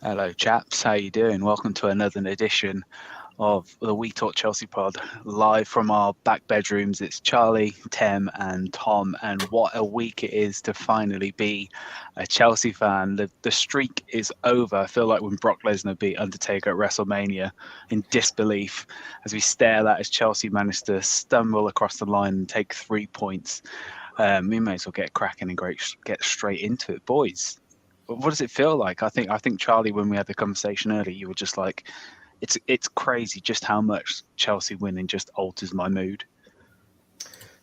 Hello, chaps. How you doing? Welcome to another edition of the We Talk Chelsea pod, live from our back bedrooms. It's Charlie, Tem, and Tom, and what a week it is to finally be a Chelsea fan. The streak is over. I feel like when Brock Lesnar beat Undertaker at WrestleMania in disbelief as we stare at that as Chelsea managed to stumble across the line and take 3 points. We may as well get cracking and get straight into it, boys. What does it feel like? I think Charlie, when we had the conversation earlier, you were just like, it's crazy just how much Chelsea winning just alters my mood.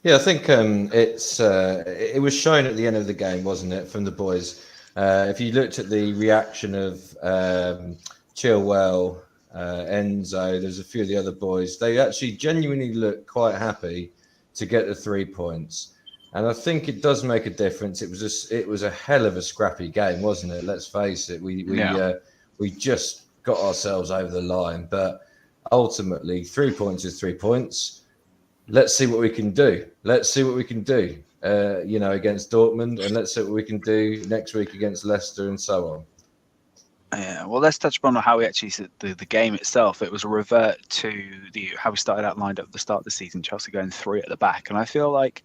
Yeah, I think it was shown at the end of the game, wasn't it, from the boys? If you looked at the reaction of Chilwell, Enzo, there's a few of the other boys. They actually genuinely looked quite happy to get the 3 points, and I think it does make a difference. It was a hell of a scrappy game, wasn't it? Let's face it. Yeah. We just got ourselves over the line, but ultimately 3 points is 3 points. Let's see what we can do. Let's see what we can do, against Dortmund, and let's see what we can do next week against Leicester, and so on. Yeah, well, let's touch upon how we actually the game itself. It was a revert to the how we started out lined up at the start of the season. Chelsea going three at the back, and I feel like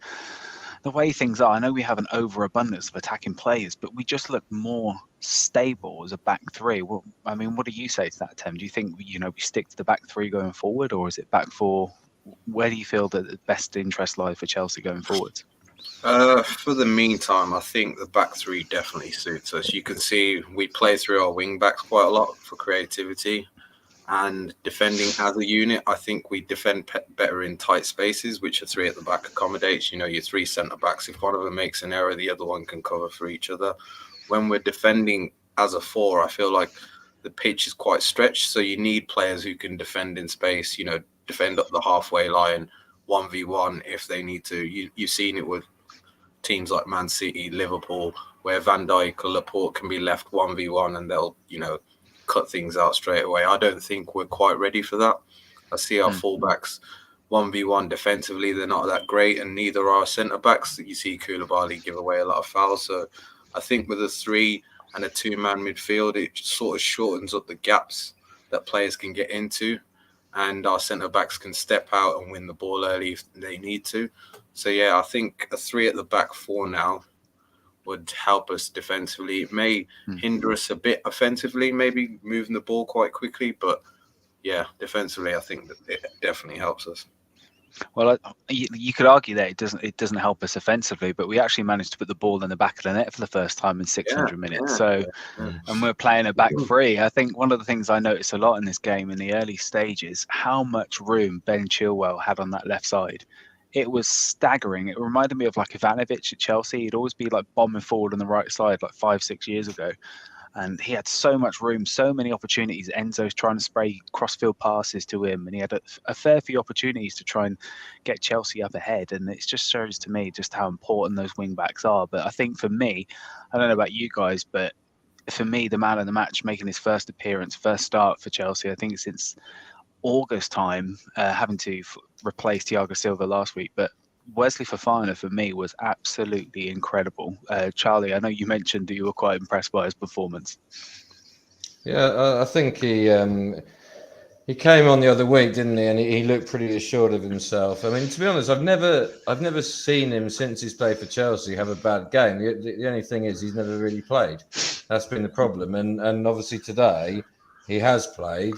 the way things are, I know we have an overabundance of attacking players, but we just look more stable as a back three. Well, I mean, what do you say to that, Tim? Do you think we stick to the back three going forward, or is it back four? Where do you feel that the best interest lies for Chelsea going forward? For the meantime, I think the back three definitely suits us. You can see we play through our wing backs quite a lot for creativity and defending as a unit. I think we defend better in tight spaces, which a three at the back accommodates. Your three centre backs, if one of them makes an error, the other one can cover for each other. When we're defending as a four, I feel like the pitch is quite stretched, so you need players who can defend in space, defend up the halfway line, 1v1 if they need to. You've seen it with teams like Man City, Liverpool, where Van Dijk or Laporte can be left 1v1 and they'll, cut things out straight away. I don't think we're quite ready for that. I see our fullbacks 1v1 defensively, they're not that great, and neither are our centre backs. You see Koulibaly give away a lot of fouls. So I think with a three and a two-man midfield, it sort of shortens up the gaps that players can get into, and our centre backs can step out and win the ball early if they need to. So yeah, I think a three at the back four now would help us defensively. It may hinder us a bit offensively, maybe moving the ball quite quickly, but yeah, defensively, I think that it definitely helps us. Well, you could argue that it doesn't help us offensively, but we actually managed to put the ball in the back of the net for the first time in 600 minutes. And we're playing a back three. I think one of the things I noticed a lot in this game in the early stages, how much room Ben Chilwell had on that left side. It was staggering. It reminded me of like Ivanovic at Chelsea. He'd always be like bombing forward on the right side like 5-6 years ago. And he had so much room, so many opportunities. Enzo's trying to spray crossfield passes to him, and he had a fair few opportunities to try and get Chelsea up ahead. And it just shows to me just how important those wing backs are. But I think for me, I don't know about you guys, but for me, the man of the match making his first appearance, first start for Chelsea, I think since August time, having to replace Thiago Silva last week, but Wesley Fofana for me was absolutely incredible. Charlie, I know you mentioned that you were quite impressed by his performance. Yeah, I think he came on the other week, didn't he? And he looked pretty assured of himself. I mean, to be honest, I've never seen him since he's played for Chelsea have a bad game. The only thing is he's never really played. That's been the problem. And obviously today he has played.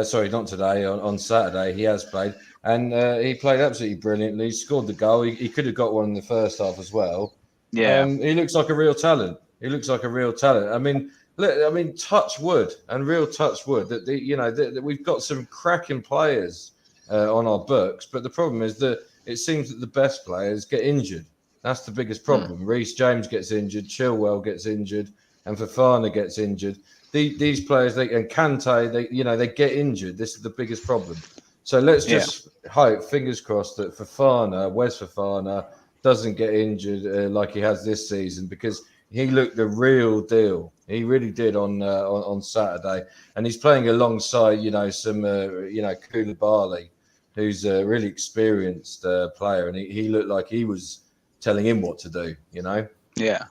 Sorry, not today. On Saturday he has played, and he played absolutely brilliantly. He scored the goal. He could have got one in the first half as well. Yeah. He looks like a real talent. He looks like a real talent. I mean, look, touch wood and real touch wood that we've got some cracking players on our books, but the problem is that it seems that the best players get injured. That's the biggest problem. Reece James gets injured, Chilwell gets injured, and Fofana gets injured. These players, and Kante, they get injured. This is the biggest problem. So let's just hope, fingers crossed, that Wes Fofana, doesn't get injured like he has this season, because he looked the real deal. He really did on Saturday, and he's playing alongside some Koulibaly, who's a really experienced player, and he looked like he was telling him what to do. Yeah,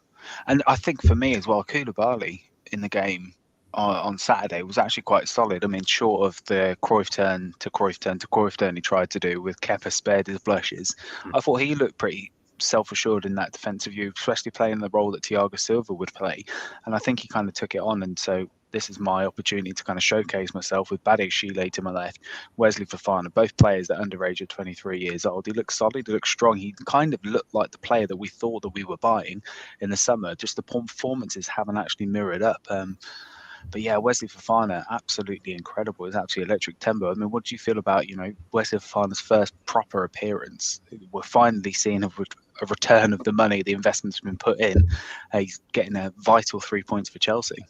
and I think for me as well, Koulibaly in the game, on Saturday was actually quite solid. I mean, short of the Cruyff turn to Cruyff turn he tried to do with Kepa spared his blushes, I thought he looked pretty self-assured in that defensive view, especially playing the role that Thiago Silva would play. And I think he kind of took it on. And so this is my opportunity to kind of showcase myself with Badiashile to my left, Wesley Fofana, both players that are underage at 23 years old. He looks solid, he looks strong. He kind of looked like the player that we thought that we were buying in the summer. Just the performances haven't actually mirrored up. But yeah, Wesley Fofana, absolutely incredible. It's absolutely electric tempo. I mean, what do you feel about, Wesley Fofana's first proper appearance? We're finally seeing a return of the money, the investment's been put in. He's getting a vital 3 points for Chelsea.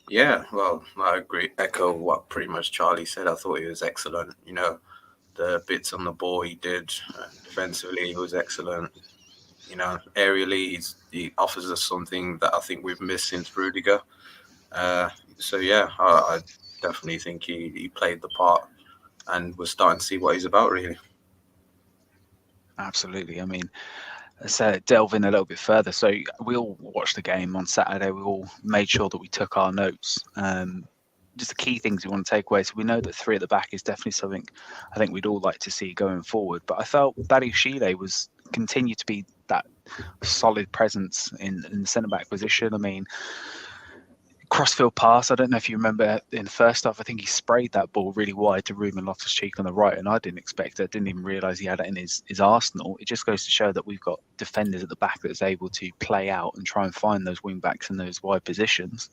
Yeah, well, I agree. Echo what pretty much Charlie said. I thought he was excellent. The bits on the ball he did defensively, he was excellent. Aerially, he offers us something that I think we've missed since Rudiger. So yeah, I definitely think he played the part, and we're starting to see what he's about, really. Absolutely. I mean, let's delve in a little bit further. So we all watched the game on Saturday. We all made sure that we took our notes. Just the key things we want to take away. So we know that 3 at the back is definitely something I think we'd all like to see going forward. But I felt Badiashile was continued to be that solid presence in the centre back position. I mean, crossfield pass. I don't know if you remember in the first half, I think he sprayed that ball really wide to Ruben Loftus-Cheek on the right, and I didn't expect it. I didn't even realise he had it in his arsenal. It just goes to show that we've got defenders at the back that's able to play out and try and find those wing backs in those wide positions.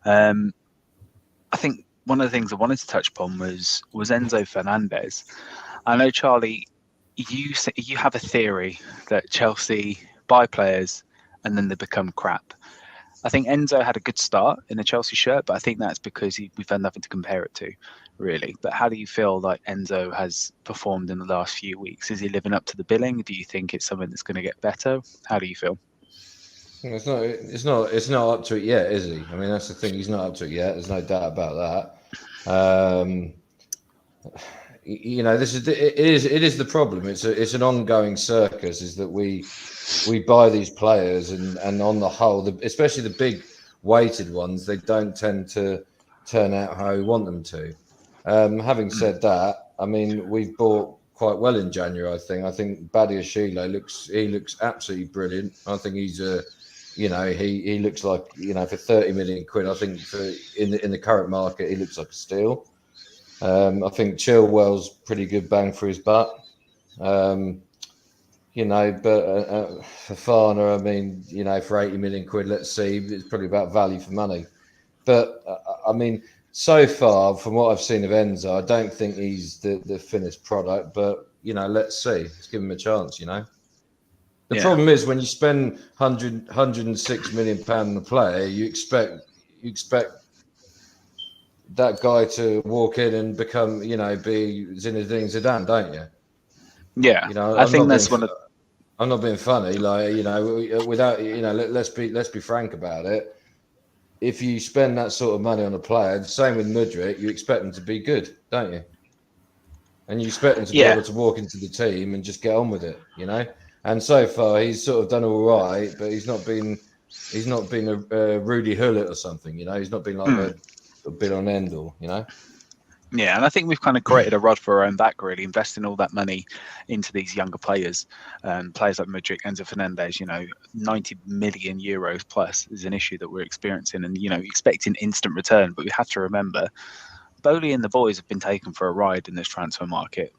I think one of the things I wanted to touch upon was Enzo Fernandez. I know, Charlie, you have a theory that Chelsea buy players and then they become crap. I think Enzo had a good start in the Chelsea shirt, but I think that's because we've had nothing to compare it to, really. But how do you feel like Enzo has performed in the last few weeks? Is he living up to the billing? Do you think it's something that's going to get better? How do you feel? It's not up to it yet, is he? I mean, that's the thing. He's not up to it yet. There's no doubt about that. It is the problem. It's an ongoing circus. Is that we buy these players and on the whole, especially the big weighted ones, they don't tend to turn out how we want them to. Having said that, I mean, we've bought quite well in January. I think Badiashile looks absolutely brilliant. I think he's he looks like, for 30 million quid, I think in the current market, he looks like a steal. I think Chilwell's pretty good bang for his buck. But Fofana, I mean, for 80 million quid, let's see, it's probably about value for money. But I mean, so far from what I've seen of Enzo, I don't think he's the finished product. But let's see. Let's give him a chance. The problem is when you spend 106 million pound on a player, you expect that guy to walk in and become, be Zinedine Zidane, don't you? Yeah, I think that's one of. I'm not being funny, without let's be frank about it. If you spend that sort of money on a player, the same with Mudryk, you expect them to be good, don't you? And you expect them to be able to walk into the team and just get on with it, And so far, he's sort of done all right, but he's not been a Rudy Hullet or something, He's not been like a bit on end all, Yeah, and I think we've kind of created a rod for our own back, really, investing all that money into these younger players. Players like Mudryk, Enzo Fernandez, 90 million euros plus is an issue that we're experiencing and, expecting instant return. But we have to remember, Bowley and the boys have been taken for a ride in this transfer market.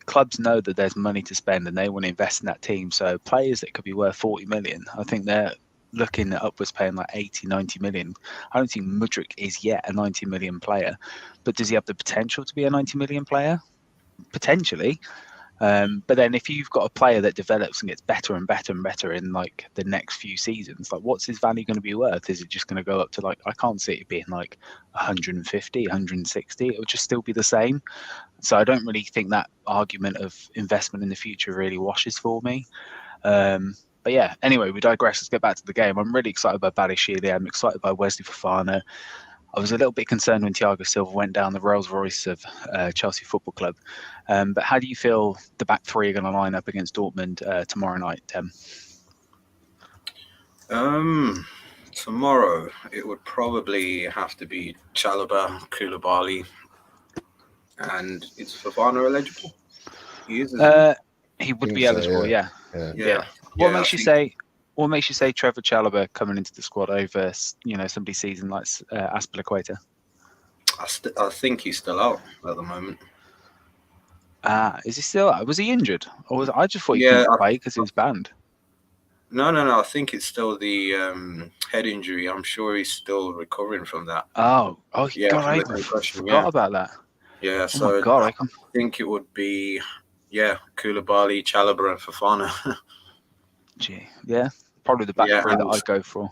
Clubs know that there's money to spend and they want to invest in that team. So players that could be worth 40 million, I think they're looking at upwards paying like 80, 90 million. I don't think Mudryk is yet a 90 million player, but does he have the potential to be a 90 million player? Potentially. But then if you've got a player that develops and gets better and better and better in like the next few seasons, like what's his value going to be worth? Is it just going to go up to like, I can't see it being like 150, 160. It will just still be the same. So I don't really think that argument of investment in the future really washes for me. But yeah, anyway, we digress. Let's get back to the game. I'm really excited by Badiashile. I'm excited by Wesley Fofana. I was a little bit concerned when Thiago Silva went down the Rolls Royce of Chelsea Football Club. But how do you feel the back three are going to line up against Dortmund tomorrow night, Tim? Tomorrow, it would probably have to be Chalobah, Koulibaly, and is Fofana eligible? He is, isn't he I would think be so, eligible. Yeah. Yeah. What Yeah, I makes you think- say? What makes you say Trevor Chalobah coming into the squad over, somebody seasoned like Aspilicueta? I think he's still out at the moment. Is he still out? Was he injured? Or I just thought he Yeah, couldn't play because he was banned. No. I think it's still the head injury. I'm sure he's still recovering from that. Oh, Yeah, God, from I the even concussion, forgot about that. Yeah, Oh so my God, I think it would be, Koulibaly, Chalobah, and Fofana. Gee, yeah, probably the back three that I'd go for.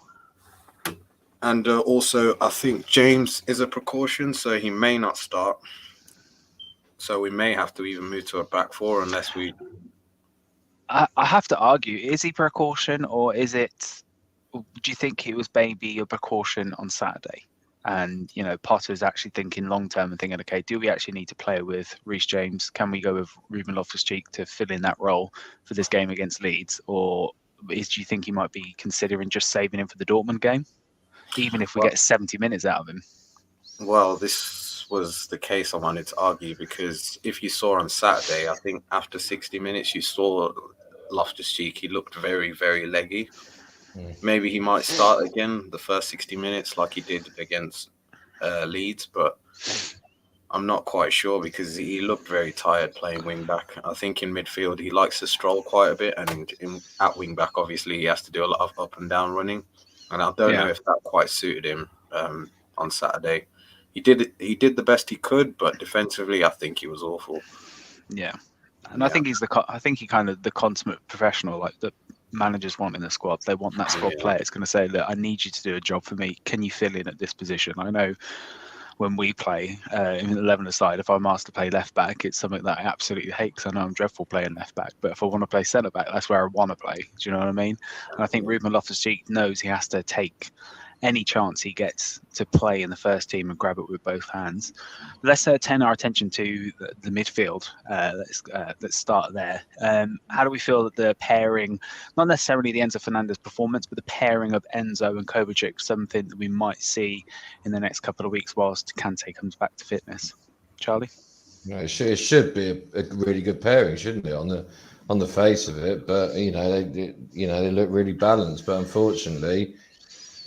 And also, I think James is a precaution, so he may not start. So we may have to even move to a back four unless we. I have to argue: is he precaution, or is it? Do you think it was maybe a precaution on Saturday? And Potter's actually thinking long term and thinking, okay, do we actually need to play with Reece James? Can we go with Ruben Loftus-Cheek to fill in that role for this game against Leeds, or do you think he might be considering just saving him for the Dortmund game, even if we get 70 minutes out of him? Well, this was the case I wanted to argue, because if you saw on Saturday, I think after 60 minutes, you saw Loftus-Cheek. He looked very, very leggy. Maybe he might start again the first 60 minutes like he did against Leeds, but I'm not quite sure because he looked very tired playing wing back. I think in midfield he likes to stroll quite a bit, and at wing back obviously he has to do a lot of up and down running, and I don't know if that quite suited him on Saturday. He did the best he could, but defensively I think he was awful. Yeah, and I think he's the consummate professional, like the managers want in the squad. They want that squad player. It's going to say, look, I need you to do a job for me. Can you fill in at this position? I know when we play in the 11-a-side, if I'm asked to play left back, it's something that I absolutely hate because I know I'm dreadful playing left back. But if I want to play centre back, that's where I want to play. Do you know what I mean? And I think Ruben Loftus-Cheek knows he has to take any chance he gets to play in the first team and grab it with both hands. Let's turn our attention to the midfield. Let's start there. How do we feel that the pairing, not necessarily the Enzo Fernandez performance, but the pairing of Enzo and Kovacic, something that we might see in the next couple of weeks whilst Kante comes back to fitness? Charlie? It should be a really good pairing, shouldn't it, on the face of it? But they look really balanced. But unfortunately,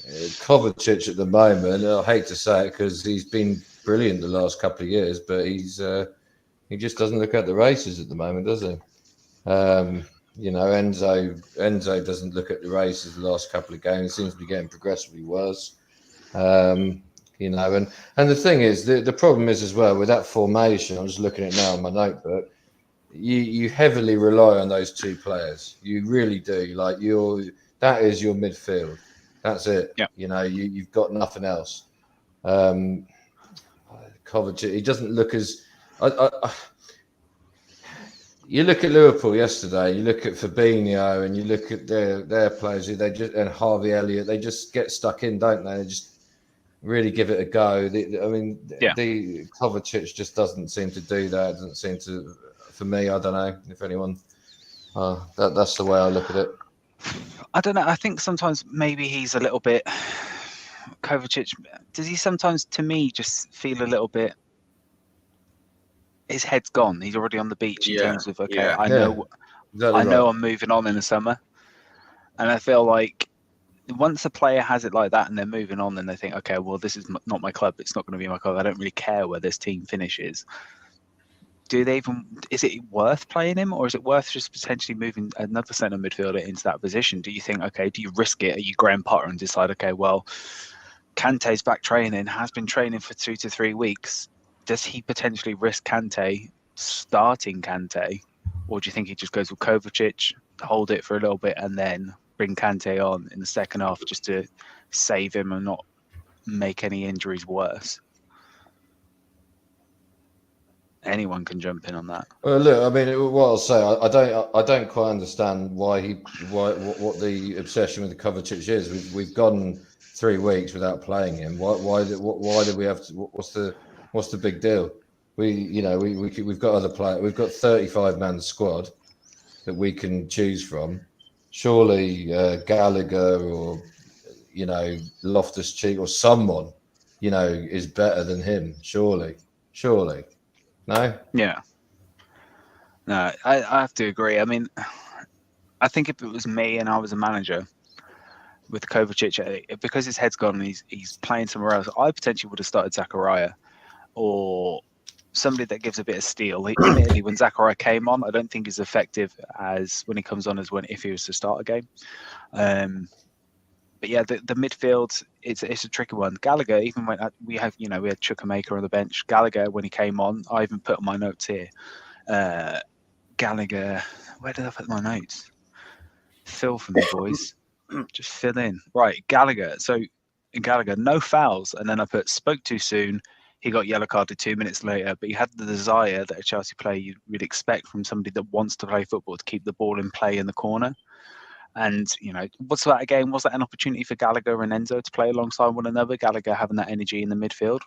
Kovacic at the moment, I hate to say it because he's been brilliant the last couple of years, but he just doesn't look at the races at the moment, does he? Enzo doesn't look at the races the last couple of games. Seems to be getting progressively worse. And the thing is, the problem is as well with that formation. I'm just looking at it now on my notebook. You heavily rely on those two players. You really do. That is your midfield. That's it. Yeah. You've got nothing else. Kovacic, he doesn't look as. You look at Liverpool yesterday. You look at Fabinho, and you look at their players. And Harvey Elliott. They just get stuck in, don't they? They just really give it a go. The Kovacic just doesn't seem to do that. Doesn't seem to. For me, I don't know if anyone. That's the way I look at it. I don't know. I think sometimes maybe he's a little bit. Kovacic, does he sometimes, to me, just feel a little bit? His head's gone. He's already on the beach in terms of I know I'm moving on in the summer, and I feel like once a player has it like that and they're moving on, then they think, okay, well, this is not my club. It's not going to be my club. I don't really care where this team finishes. Is it worth playing him, or is it worth just potentially moving another centre midfielder into that position? Do you think, okay, do you risk it? Are you Graham Potter and decide, okay, well, Kante's back training, has been training for 2 to 3 weeks. Does he potentially risk Kante starting Kante, or do you think he just goes with Kovacic, hold it for a little bit, and then bring Kante on in the second half just to save him and not make any injuries worse? Anyone can jump in on that. Well, look, I mean, what I'll say, I don't quite understand what the obsession with the Kovacic is. We've gone 3 weeks without playing him. Why do we have to? What's the big deal? We've got other players. We've got 35-man squad that we can choose from. Surely Gallagher or Loftus-Cheek or someone, is better than him. Surely, no. Yeah. No, I have to agree. I mean, I think if it was me and I was a manager with Kovacic, because his head's gone and he's playing somewhere else, I potentially would have started Zakaria or somebody that gives a bit of steel. Admittedly, when Zakaria came on, I don't think he's effective as when he comes on as if he was to start a game. But yeah, the midfield, it's a tricky one. Gallagher, even when we had Chukwuemeka on the bench. Gallagher, when he came on, I even put on my notes here. Gallagher, where did I put my notes? Fill for me, boys. Just fill in. Right, Gallagher. So Gallagher, no fouls, and then I put spoke too soon. He got yellow carded 2 minutes later, but he had the desire that a Chelsea player you'd expect from somebody that wants to play football to keep the ball in play in the corner. And, what's that again? Was that an opportunity for Gallagher and Enzo to play alongside one another? Gallagher having that energy in the midfield?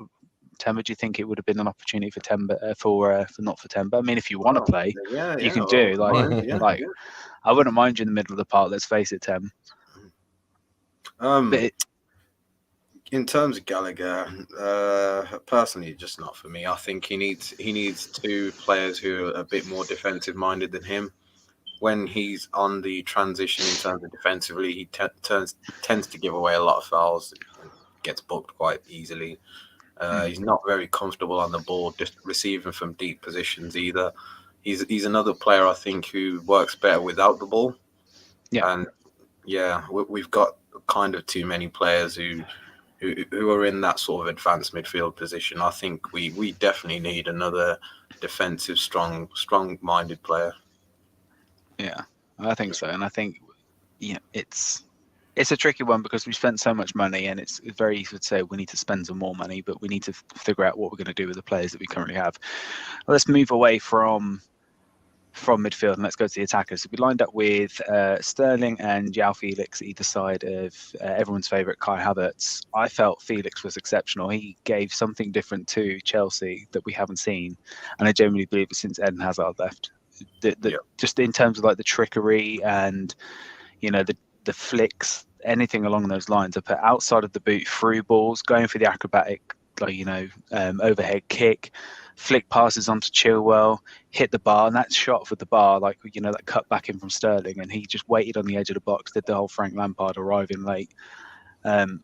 Temba, do you think it would have been an opportunity for Temba, for not for Temba? I mean, if you want to play, you can do. I wouldn't mind you in the middle of the park. Let's face it, Tem. In terms of Gallagher, personally, just not for me. I think he needs two players who are a bit more defensive minded than him. When he's on the transition in terms of defensively, he tends to give away a lot of fouls, gets booked quite easily. He's not very comfortable on the ball, just receiving from deep positions either. He's another player I think who works better without the ball. Yeah, and we've got kind of too many players who are in that sort of advanced midfield position. I think we definitely need another defensive, strong-minded player. Yeah, I think so, and I think it's a tricky one because we spent so much money, and it's very easy to say we need to spend some more money, but we need to figure out what we're going to do with the players that we currently have. Let's move away from midfield and let's go to the attackers. So we lined up with Sterling and João Felix either side of everyone's favourite Kai Havertz. I felt Felix was exceptional. He gave something different to Chelsea that we haven't seen, and I genuinely believe it since Eden Hazard left. Just in terms of like the trickery and the flicks, anything along those lines. I put outside of the boot through balls, going for the acrobatic overhead kick, flick passes onto Chilwell, hit the bar, and that shot with the bar, that cut back in from Sterling, and he just waited on the edge of the box, did the whole Frank Lampard arriving late.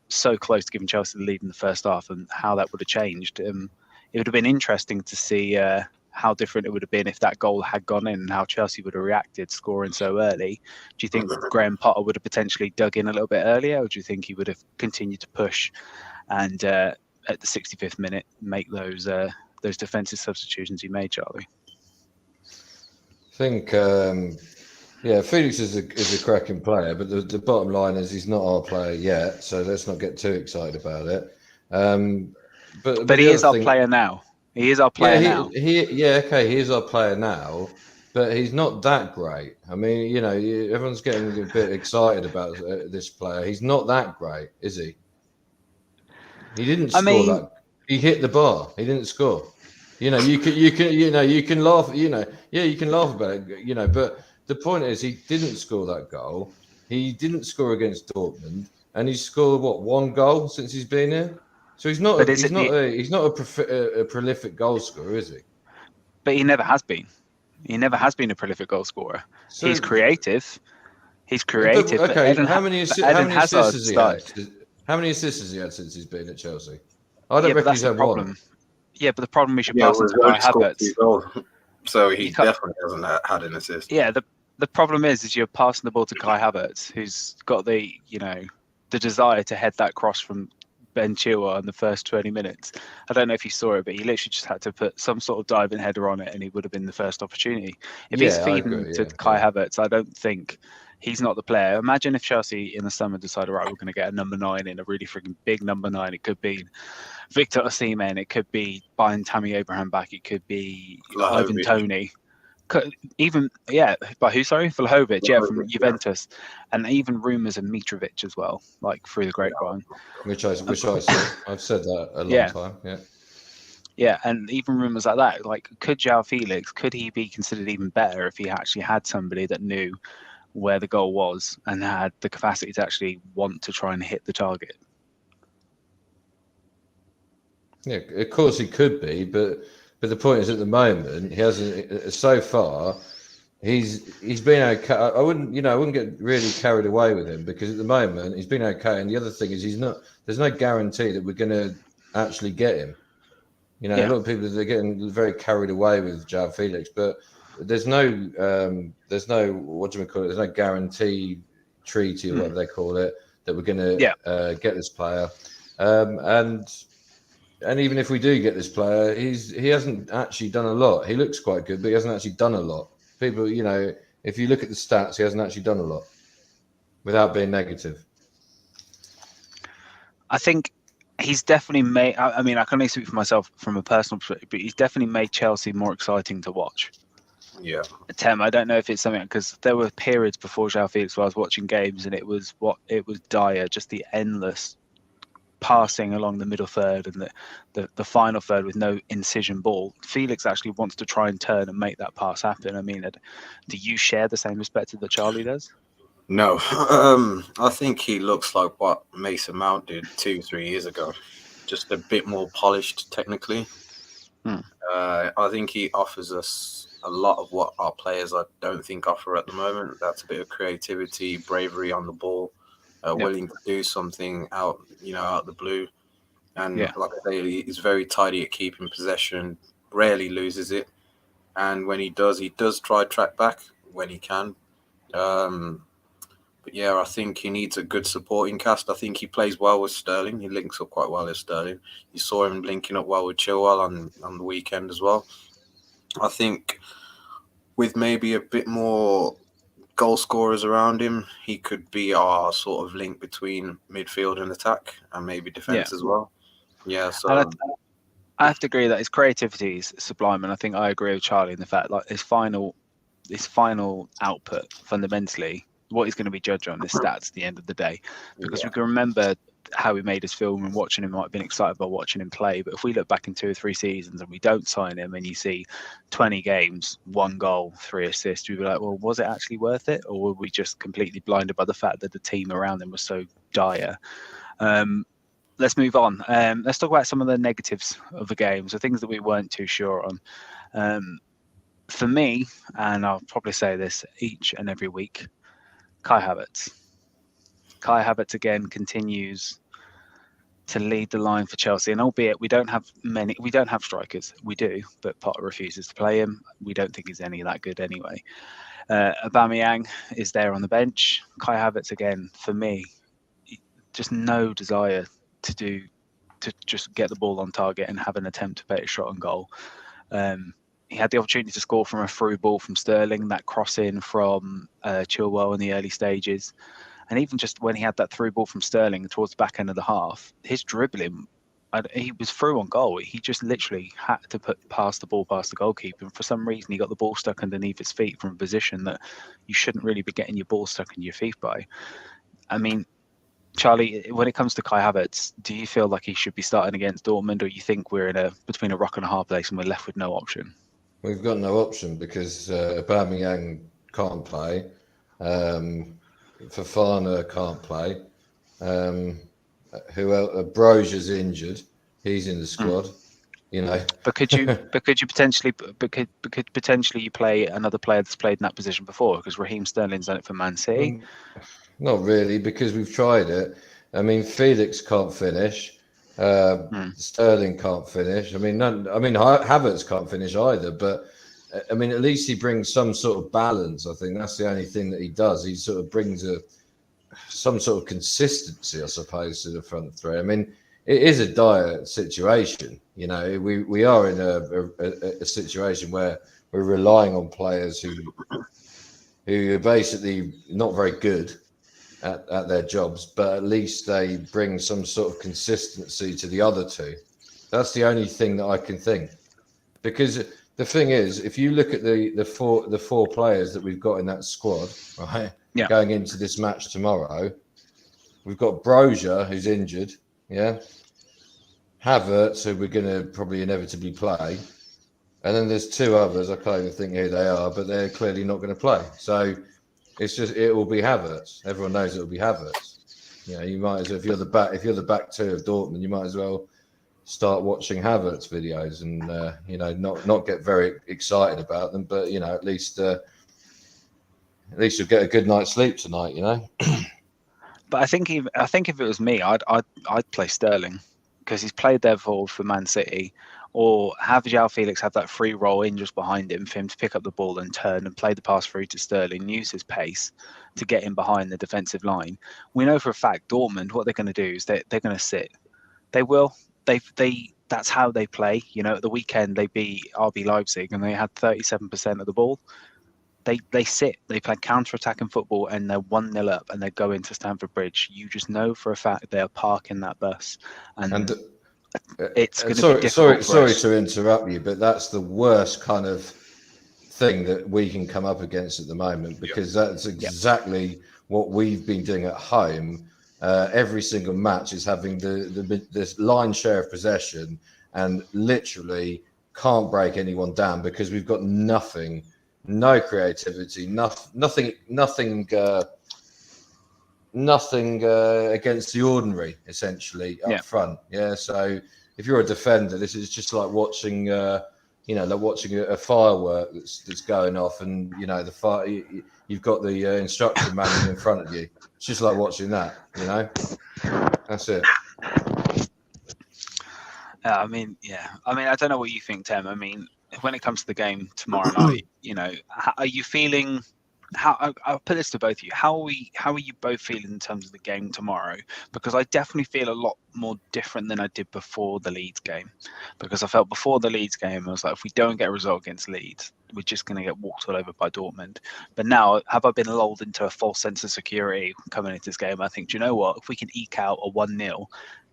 So close to giving Chelsea the lead in the first half, and how that would have changed. It would have been interesting to see how different it would have been if that goal had gone in and how Chelsea would have reacted scoring so early. Do you think Graham Potter would have potentially dug in a little bit earlier, or do you think he would have continued to push and at the 65th minute make those defensive substitutions he made, Charlie? I think, Felix is a cracking player, but the bottom line is he's not our player yet, so let's not get too excited about it. But he is our player now. He is our player now. He is our player now, but he's not that great. I mean, everyone's getting a bit excited about this player. He's not that great, is he? He didn't score that. He hit the bar. He didn't score. You can laugh. You can laugh about it. But the point is, he didn't score that goal. He didn't score against Dortmund, and he's scored one goal since he's been here. So he's not a prolific goal scorer, is he? But he never has been. He never has been a prolific goal scorer. So, he's creative. How many assists has he had? How many assists has he had since he's been at Chelsea? I don't reckon he's had one. Yeah, but the problem we should pass on to Kai Havertz. So he definitely hasn't had an assist. Yeah, the problem is you're passing the ball to Kai Havertz, who's got the desire to head that cross from Ben Chilwell in the first 20 minutes. I don't know if you saw it, but he literally just had to put some sort of diving header on it and he would have been the first opportunity. If he's feeding to Kai Havertz, I don't think he's not the player. Imagine if Chelsea in the summer decided, right, we're going to get a number 9 in, a really freaking big number 9. It could be Victor Osimhen, it could be buying Tammy Abraham back, it could be Ivan Toney. By who? Sorry, Vlahovic, from Juventus, and even rumours of Mitrovic as well, through the grapevine. Which I said. I've said that a long time. Yeah. Yeah, and even rumours like that. Could João Felix, could he be considered even better if he actually had somebody that knew where the goal was and had the capacity to actually want to try and hit the target. Yeah, of course he could be, but the point is, at the moment, he hasn't. So far, he's been okay. I wouldn't get really carried away with him, because at the moment he's been okay. And the other thing is, he's not. There's no guarantee that we're going to actually get him. A lot of people are getting very carried away with João Felix, but there's no what do we call it? There's no guarantee treaty or whatever they call it that we're going to get this player. And even if we do get this player, he hasn't actually done a lot. He looks quite good, but he hasn't actually done a lot. People, if you look at the stats, he hasn't actually done a lot, without being negative. I think he's definitely made. I mean, I can only speak for myself from a personal perspective, but he's definitely made Chelsea more exciting to watch. Yeah. Tem, I don't know if it's something, because there were periods before João Felix where I was watching games and it was dire, just the endless passing along the middle third and the final third with no incision ball. Felix actually wants to try and turn and make that pass happen. I mean, do you share the same perspective that Charlie does? No, I think he looks like what Mason Mount did 2-3 years ago, just a bit more polished technically. I think he offers us a lot of what our players I don't think offer at the moment. That's a bit of creativity, bravery on the ball, willing to do something out the blue. And like I say, he's very tidy at keeping possession, rarely loses it. And when he does try track back when he can. But yeah, I think he needs a good supporting cast. I think he plays well with Sterling. He links up quite well with Sterling. You saw him linking up well with Chilwell on the weekend as well. I think with maybe a bit more goal scorers around him, he could be our sort of link between midfield and attack, and maybe defence as well. Yeah, so I have to agree that his creativity is sublime, and I think I agree with Charlie in the fact like his final output fundamentally, what he's going to be judged on is stats at the end of the day, because we can remember how he made us feel when watching him. Might have been excited by watching him play, but if we look back in 2 or 3 seasons and we don't sign him and you see 20 games, 1 goal, 3 assists, we'd be like, well, was it actually worth it, or were we just completely blinded by the fact that the team around him was so dire? Let's move on. Let's talk about some of the negatives of the game, so things that we weren't too sure on. For me, and I'll probably say this each and every week, Kai Havertz. Kai Havertz again continues to lead the line for Chelsea, and albeit we don't have strikers, we do, but Potter refuses to play him. We don't think he's any that good anyway. Aubameyang is there on the bench. Kai Havertz again, for me, just no desire to just get the ball on target and have an attempt to put a shot on goal. He had the opportunity to score from a through ball from Sterling, that cross in from Chilwell in the early stages. And even just when he had that through ball from Sterling towards the back end of the half, his dribbling, he was through on goal. He just literally had to pass the ball past the goalkeeper. And for some reason, he got the ball stuck underneath his feet from a position that you shouldn't really be getting your ball stuck in your feet by. I mean, Charlie, when it comes to Kai Havertz, do you feel like he should be starting against Dortmund, or you think we're between a rock and a hard place and we're left with no option? We've got no option because Aubameyang can't play. Fofana can't play. Brozia's injured. He's in the squad. But could you potentially you play another player that's played in that position before? Because Raheem Sterling's done it for Man City. Not really, because we've tried it. I mean, Felix can't finish. Sterling can't finish. I mean, Havertz can't finish either. But I mean, at least he brings some sort of balance. I think that's the only thing that he does. He sort of brings some sort of consistency, I suppose, to the front three. I mean, it is a dire situation. We are in a situation where we're relying on players who are basically not very good at their jobs, but at least they bring some sort of consistency to the other two. That's the only thing that I can think. Because the thing is, if you look at the four players that we've got in that squad, right, going into this match tomorrow, we've got Brozier, who's injured, Havertz, who we're going to probably inevitably play, and then there's 2 others, I can't even think who they are, but they're clearly not going to play. So It's just it will be Havertz. Everyone knows it will be Havertz. You know, you might as well if you're the back two of Dortmund, you might as well start watching Havertz videos and you know not get very excited about them, but you know at least you'll get a good night's sleep tonight. You know. But I think if it was me, I'd play Sterling because he's played there for Man City, or have João Felix have that free roll in just behind him for him to pick up the ball and turn and play the pass through to Sterling, use his pace to get in behind the defensive line. We know for a fact Dortmund, what they're going to do is they're going to sit. They will. That's how they play. You know, at the weekend they beat RB Leipzig and they had 37% of the ball. They sit, they play counter-attacking football, and they're 1-0 up, and they go into Stamford Bridge. You just know for a fact they are parking that bus, and it's going to be difficult. Sorry to interrupt you, but that's the worst kind of thing that we can come up against at the moment, because that's exactly what we've been doing at home. Every single match is having this line share of possession, and literally can't break anyone down because we've got nothing. No creativity, nothing against the ordinary, essentially up front. Yeah. So if you're a defender, this is just like watching, like watching a firework that's going off, and you know the fire. You've got the instruction manual in front of you. It's just like watching that. You know, that's it. I mean, I don't know what you think, Tim. I mean, when it comes to the game tomorrow night, you know, how are you feeling? I'll put this to both of you. How are you both feeling in terms of the game tomorrow? Because I definitely feel a lot more different than I did before the Leeds game. Because I felt before the Leeds game, I was like, if we don't get a result against Leeds, we're just going to get walked all over by Dortmund. But now, have I been lulled into a false sense of security coming into this game? I think, do you know what? If we can eke out a 1-0,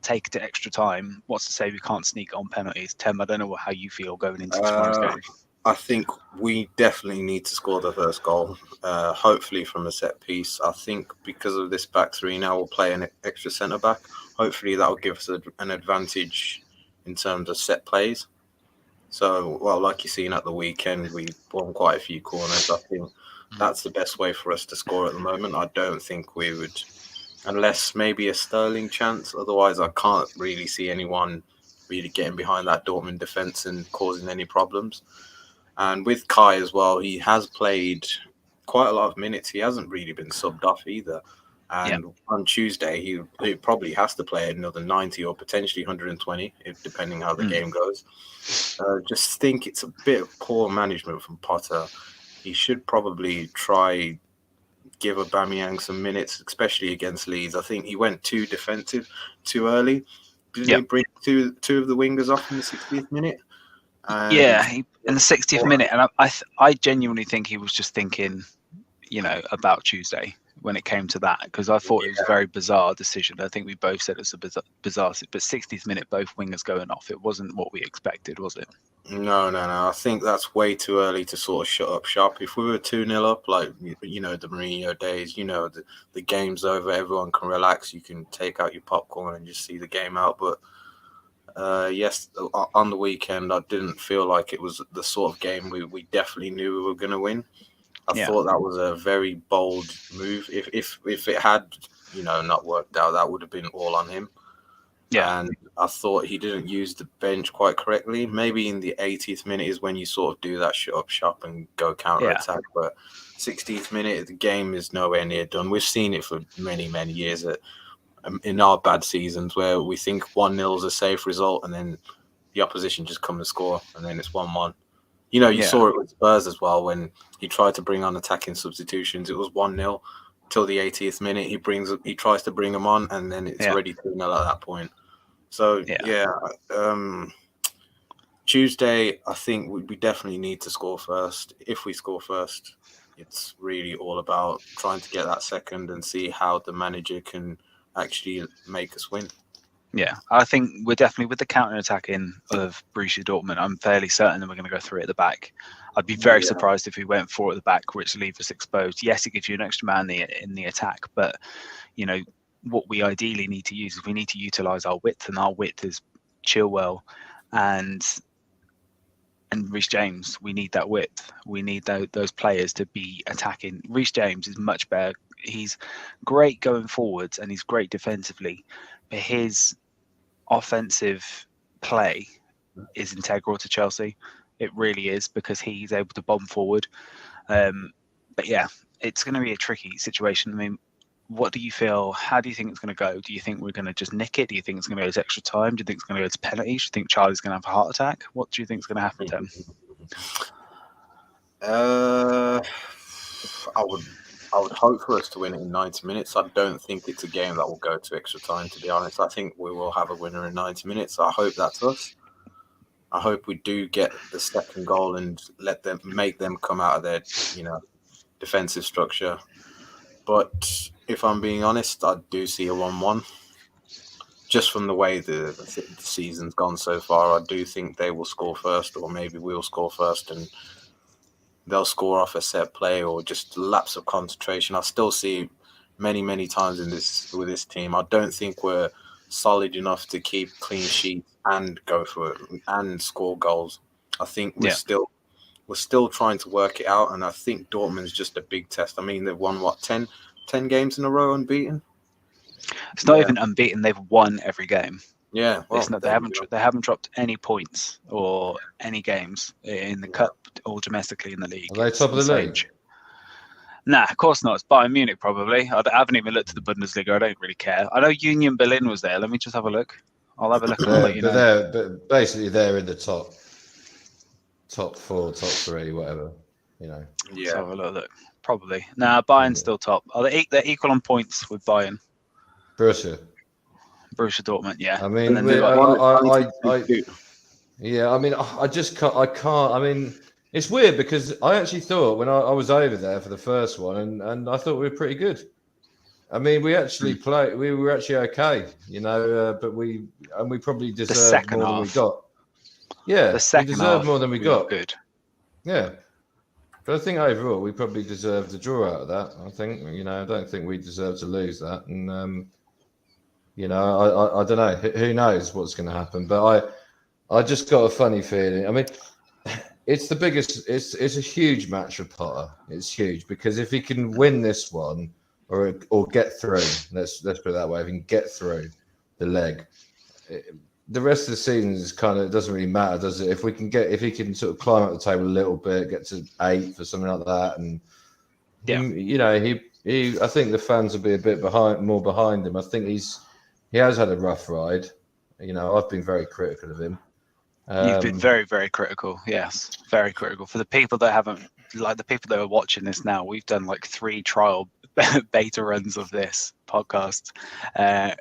take it to extra time, what's to say we can't sneak on penalties? Tim, I don't know how you feel going into tomorrow's game. I think we definitely need to score the first goal, hopefully from a set piece. I think because of this back three now, we'll play an extra centre-back. Hopefully that will give us an advantage in terms of set plays. So, well, like you've seen at the weekend, we won quite a few corners. I think that's the best way for us to score at the moment. I don't think we would, unless maybe a Sterling chance. Otherwise, I can't really see anyone really getting behind that Dortmund defence and causing any problems. And with Kai as well, he has played quite a lot of minutes. He hasn't really been subbed off either. And on Tuesday, he probably has to play another 90 or potentially 120, depending how the game goes. Just think it's a bit of poor management from Potter. He should probably try give Aubameyang some minutes, especially against Leeds. I think he went too defensive too early. Did he bring two of the wingers off in the 60th minute? In the 60th minute, and I genuinely think he was just thinking, you know, about Tuesday when it came to that, because I thought it was a very bizarre decision. I think we both said it's a bizarre, but 60th minute, both wingers going off. It wasn't what we expected, was it? No. I think that's way too early to sort of shut up shop. If we were 2-0 up, like, you know, the Mourinho days, you know, the game's over, everyone can relax, you can take out your popcorn and just see the game out. But yes, on the weekend, I didn't feel like it was the sort of game we definitely knew we were going to win. I thought that was a very bold move. If it had, you know, not worked out, that would have been all on him. Yeah. And I thought he didn't use the bench quite correctly. Maybe in the 80th minute is when you sort of do that shut up shop and go counter-attack. But 60th minute, the game is nowhere near done. We've seen it for many, many years in our bad seasons where we think 1-0 is a safe result and then the opposition just come and score and then it's 1-1. You know, you saw it with Spurs as well when he tried to bring on attacking substitutions. It was 1-0 till the 80th minute. He tries to bring them on and then it's already 2-0 at that point. So, Tuesday, I think we definitely need to score first. If we score first, it's really all about trying to get that second and see how the manager can actually make us win. Yeah, I think we're definitely with the counter-attacking of Borussia Dortmund. I'm fairly certain that we're going to go through at the back. I'd be very surprised if we went for at the back, which leaves us exposed. Yes, it gives you an extra man in the attack, but you know what we ideally need to use is we need to utilize our width, and our width is Chilwell and And Reece James, we need that width. We need those players to be attacking. Reece James is much better. He's great going forwards and he's great defensively, but his offensive play is integral to Chelsea. It really is, because he's able to bomb forward. But yeah, it's going to be a tricky situation. I mean, what do you feel? How do you think it's going to go? Do you think we're going to just nick it? Do you think it's going to go to extra time? Do you think it's going to go to penalties? Do you think Charlie's going to have a heart attack? What do you think is going to happen to him? I would hope for us to win it in 90 minutes. I don't think it's a game that will go to extra time, to be honest. I think we will have a winner in 90 minutes. I hope that's us. I hope we do get the second goal and make them come out of their, defensive structure. But if I'm being honest, I do see a 1-1. Just from the way the season's gone so far, I do think they will score first, or maybe we'll score first, and they'll score off a set play or just lapse of concentration. I still see many, many times with this team, I don't think we're solid enough to keep clean sheets and go for it and score goals. I think we're still trying to work it out, and I think Dortmund's just a big test. I mean, they've won 10 games in a row unbeaten. It's not even unbeaten; they've won every game. Yeah, well, they haven't dropped any points or any games in the cup or domestically in the league. Are they top of the league? Nah, of course not. It's Bayern Munich probably. I haven't even looked at the Bundesliga. I don't really care. I know Union Berlin was there. Let me just have a look. I'll have a look. But basically they're in the top 4, top 3, whatever. Yeah. Let's have a look. Probably. Nah, Bayern's still top. They're equal on points with Bayern. Borussia Dortmund, yeah. I mean, I can't. I mean, it's weird because I actually thought when I was over there for the first one, and I thought we were pretty good. I mean, we actually played. We were actually okay, but we probably deserved more than we got. Yeah, we deserved more than we got. Good. Yeah, but I think overall we probably deserved a draw out of that. I think I don't think we deserve to lose that, and I don't know. Who knows what's going to happen? But I just got a funny feeling. I mean, it's the biggest. It's a huge match for Potter. It's huge because if he can win this one or get through, let's put it that way. If he can get through the leg, the rest of the season is it doesn't really matter, does it? If he can sort of climb up the table a little bit, get to 8th or something like that, and I think the fans will be a bit more behind him. I think he has had a rough ride. I've been very critical of him. You've been very, very critical. Yes, very critical. For the people that haven't, the people that are watching this now, we've done 3 trial beta runs of this podcast, and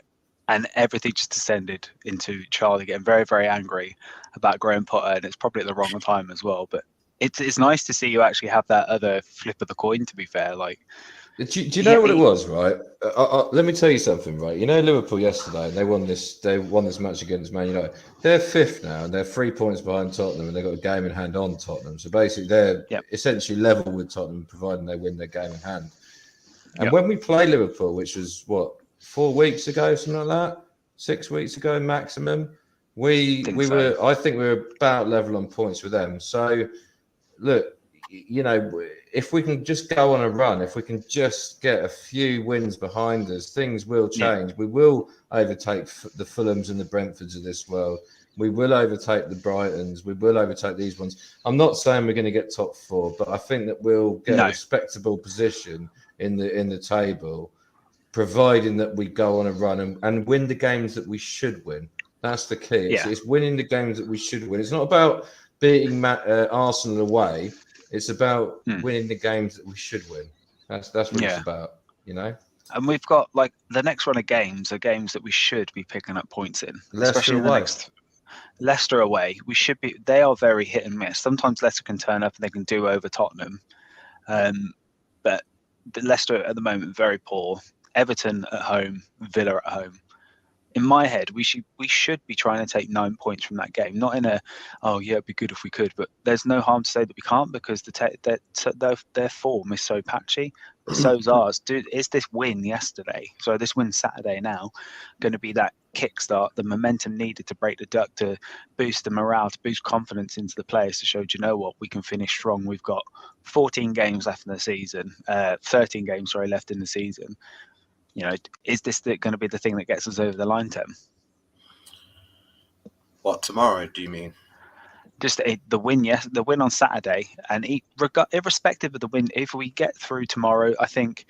everything just descended into Charlie getting very, very angry about Graham Potter, and it's probably at the wrong time as well. But it's nice to see you actually have that other flip of the coin. To be fair, Do you know what it was, right? Let me tell you something, right? Liverpool yesterday, they won this match against Man United. They're 5th now, and they're 3 points behind Tottenham, and they've got a game in hand on Tottenham. So basically, they're essentially level with Tottenham, providing they win their game in hand. And when we play Liverpool, which was 4 weeks ago, something like that, 6 weeks ago maximum, I think we were about level on points with them. So look, if we can just go on a run, if we can just get a few wins behind us, things will change. We will overtake the Fulhams and the Brentfords of this world. We will overtake the Brightons. We will overtake these ones. I'm not saying we're going to get top 4, but I think that we'll get a respectable position in the table, providing that we go on a run and win the games that we should win. That's the key. It's winning the games that we should win. It's not about beating Arsenal away. It's about winning the games that we should win. That's what it's about, And we've got the next run of games are games that we should be picking up points in. Leicester away. Leicester away. We should be. They are very hit and miss. Sometimes Leicester can turn up and they can do over Tottenham, but Leicester at the moment very poor. Everton at home, Villa at home. in my head, we should be trying to take 9 points from that game. Not in a, oh yeah, it'd be good if we could, but there's no harm to say that we can't, because their form is so patchy. But so's ours. Dude, is this win yesterday, so this win Saturday now, going to be that kickstart, the momentum needed to break the duck, to boost the morale, to boost confidence into the players, to show, do you know what, we can finish strong. We've got 14 games left in the season, 13 games left in the season. You know, is this going to be the thing that gets us over the line, Tim? What, tomorrow, do you mean? Just the win, yes, the win on Saturday, and irrespective of the win, if we get through tomorrow, I think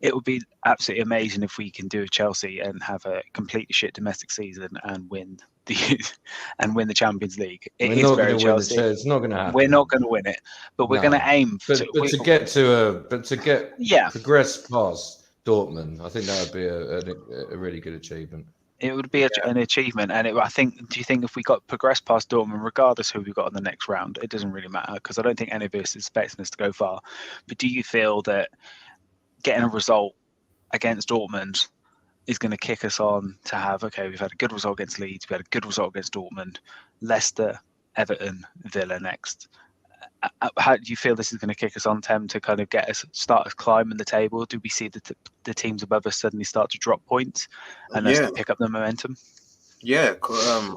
it would be absolutely amazing if we can do Chelsea and have a completely shit domestic season and win the Champions League. It is very Chelsea. It's not going to happen. We're not going to win it, but we're going to aim. To progress past Dortmund, I think that would be a really good achievement. It would be an achievement, and I think. Do you think if we got progressed past Dortmund, regardless who we got in the next round, it doesn't really matter, because I don't think any of us is expecting us to go far. But do you feel that getting a result against Dortmund is going to kick us on to have, okay, we've had a good result against Leeds, we had a good result against Dortmund, Leicester, Everton, Villa next. How do you feel this is going to kick us on, Tem, to kind of start us climbing the table? Do we see the teams above us suddenly start to drop points and us to pick up the momentum? Yeah,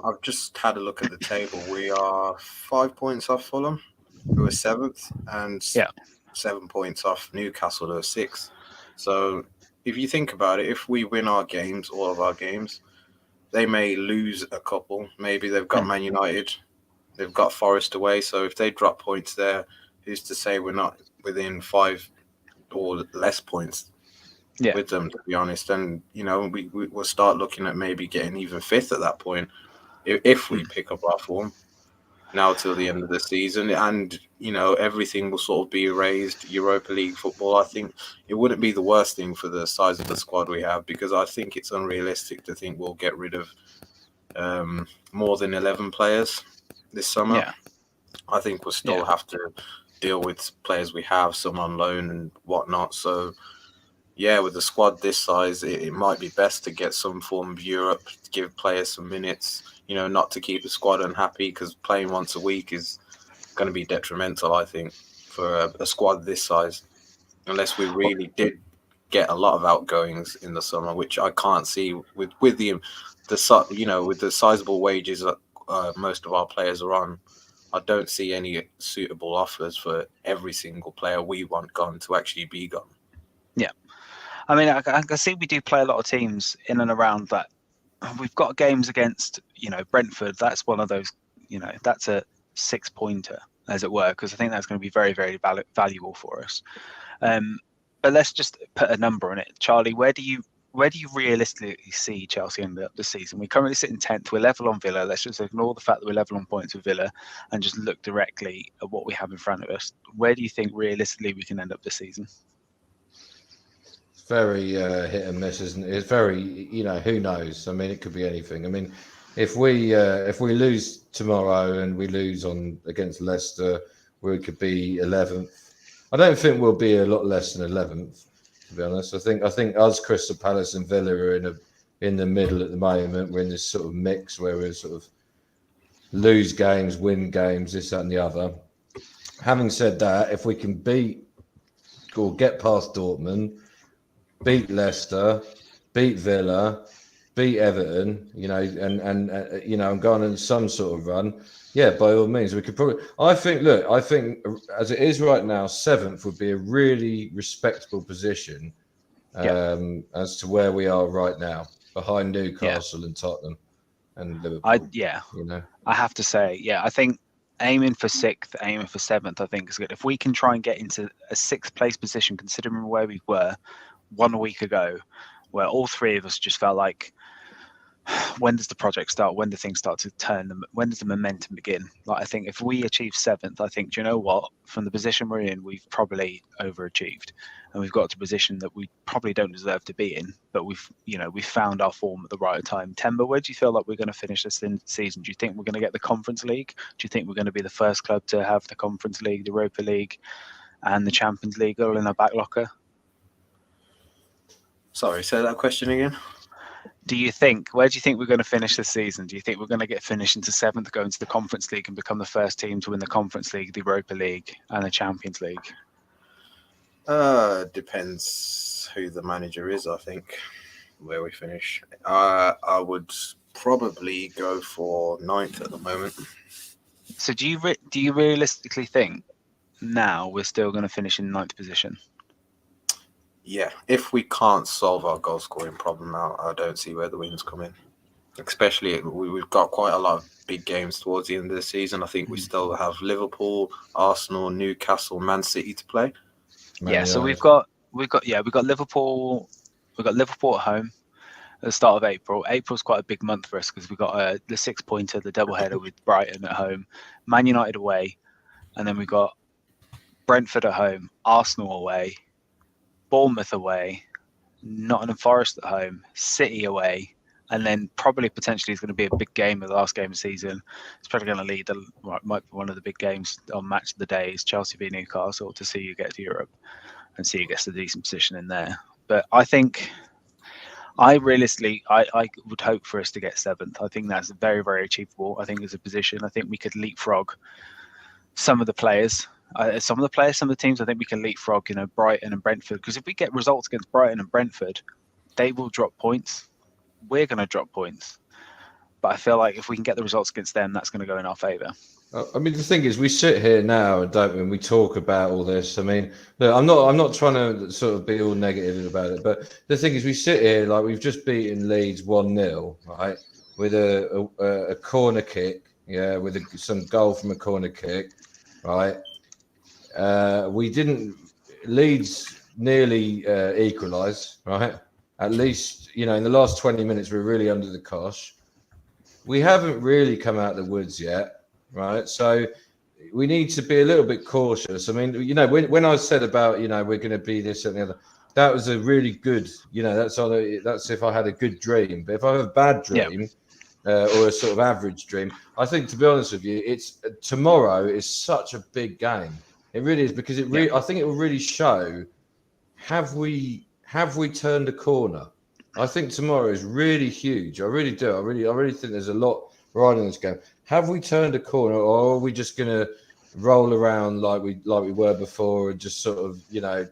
I've just had a look at the table. We are 5 points off Fulham, who are 7th, and 7 points off Newcastle, who are 6th. So if you think about it, if we win all of our games, they may lose a couple. Maybe they've got Man United, they've got Forest away. So if they drop points there, who's to say we're not within 5 or less points with them, to be honest? And, you know, we'll start looking at maybe getting even 5th at that point if we pick up our form now till the end of the season. And, you know, everything will sort of be erased. Europa League football, I think it wouldn't be the worst thing for the size of the squad we have, because I think it's unrealistic to think we'll get rid of more than 11 players this summer. Yeah. I think we'll still have to deal with players we have, some on loan and whatnot. So, yeah, with the squad this size, it might be best to get some form of Europe, to give players some minutes, you know, not to keep the squad unhappy, because playing once a week is going to be detrimental, I think, for a squad this size, unless we really did get a lot of outgoings in the summer, which I can't see with the sizable wages that most of our players are on. I don't see any suitable offers for every single player we want gone to actually be gone. Yeah. I mean, I can see we do play a lot of teams in and around that. We've got games against, you know, Brentford. That's one of those, you know, that's a 6-pointer, as it were, because I think that's going to be very, very valuable for us. But let's just put a number on it. Charlie, where do you realistically see Chelsea end up this season? We currently sit in 10th. We're level on Villa. Let's just ignore the fact that we're level on points with Villa and just look directly at what we have in front of us. Where do you think realistically we can end up this season? It's very hit and miss, isn't it? It's very, you know, who knows? I mean, it could be anything. I mean, if we lose tomorrow and we lose against Leicester, we could be 11th. I don't think we'll be a lot less than 11th. To be honest, I think us, Crystal Palace and Villa are in the middle at the moment. We're in this sort of mix where we sort of lose games, win games, this, that, and the other. Having said that, if we can beat or get past Dortmund, beat Leicester, beat Villa, beat Everton, you know, and you know, and go on some sort of run, yeah, by all means, we could probably. I think as it is right now, 7th would be a really respectable position as to where we are right now, behind Newcastle and Tottenham and Liverpool. You know, I have to say, I think aiming for 6th, aiming for 7th, I think is good. If we can try and get into a 6th place position, considering where we were 1 week ago, where all three of us just felt like, when does the project start? When do things start to turn? When does the momentum begin? Like, I think if we achieve 7th, I think, do you know what? From the position we're in, we've probably overachieved, and we've got to a position that we probably don't deserve to be in. But we've found our form at the right time. Temba, where do you feel like we're going to finish this season? Do you think we're going to get the Conference League? Do you think we're going to be the first club to have the Conference League, the Europa League, and the Champions League all in our back locker? Sorry, say that question again. Where do you think we're going to finish this season? Do you think we're going to get finished into 7th, go into the Conference League and become the first team to win the Conference League, the Europa League and the Champions League? Depends who the manager is, I think, where we finish. I would probably go for 9th at the moment. So do you realistically think now we're still going to finish in 9th position? Yeah, if we can't solve our goal scoring problem now, I don't see where the wins come in. Especially, we've got quite a lot of big games towards the end of the season. I think we still have Liverpool, Arsenal, Newcastle, Man City to play. So we've got Liverpool. We've got Liverpool at home at the start of April. April's quite a big month for us because we've got the 6-pointer, the doubleheader with Brighton at home, Man United away, and then we've got Brentford at home, Arsenal away, Bournemouth away, Nottingham Forest at home, City away, and then probably potentially is going to be a big game, the last game of the season. It's probably going to might be one of the big games on Match of the Day is Chelsea v Newcastle to see who gets to Europe and see who gets a decent position in there. But I think, I would hope for us to get 7th. I think that's very, very achievable. I think as a position, I think we could leapfrog some of the players. Some of the teams, I think we can leapfrog, Brighton and Brentford. Because if we get results against Brighton and Brentford, they will drop points. We're going to drop points. But I feel like if we can get the results against them, that's going to go in our favour. I mean, the thing is, we sit here now, and we talk about all this. I mean, look, I'm not trying to sort of be all negative about it, but the thing is, we sit here like we've just beaten Leeds 1-0, right, with a corner kick, with some goal from a corner kick, right. Leeds nearly equalised, right? At least, in the last 20 minutes, we're really under the cosh. We haven't really come out of the woods yet, right? So we need to be a little bit cautious. I mean, when I said about, we're going to be this and the other, that was a really good, that's if I had a good dream. But if I have a bad dream or a sort of average dream, I think, to be honest with you, tomorrow is such a big game. It really is, because I think it will really show, have we turned a corner? I think tomorrow is really huge. I really do. I really think there's a lot riding this game. Have we turned a corner, or are we just going to roll around like we were before and just sort of,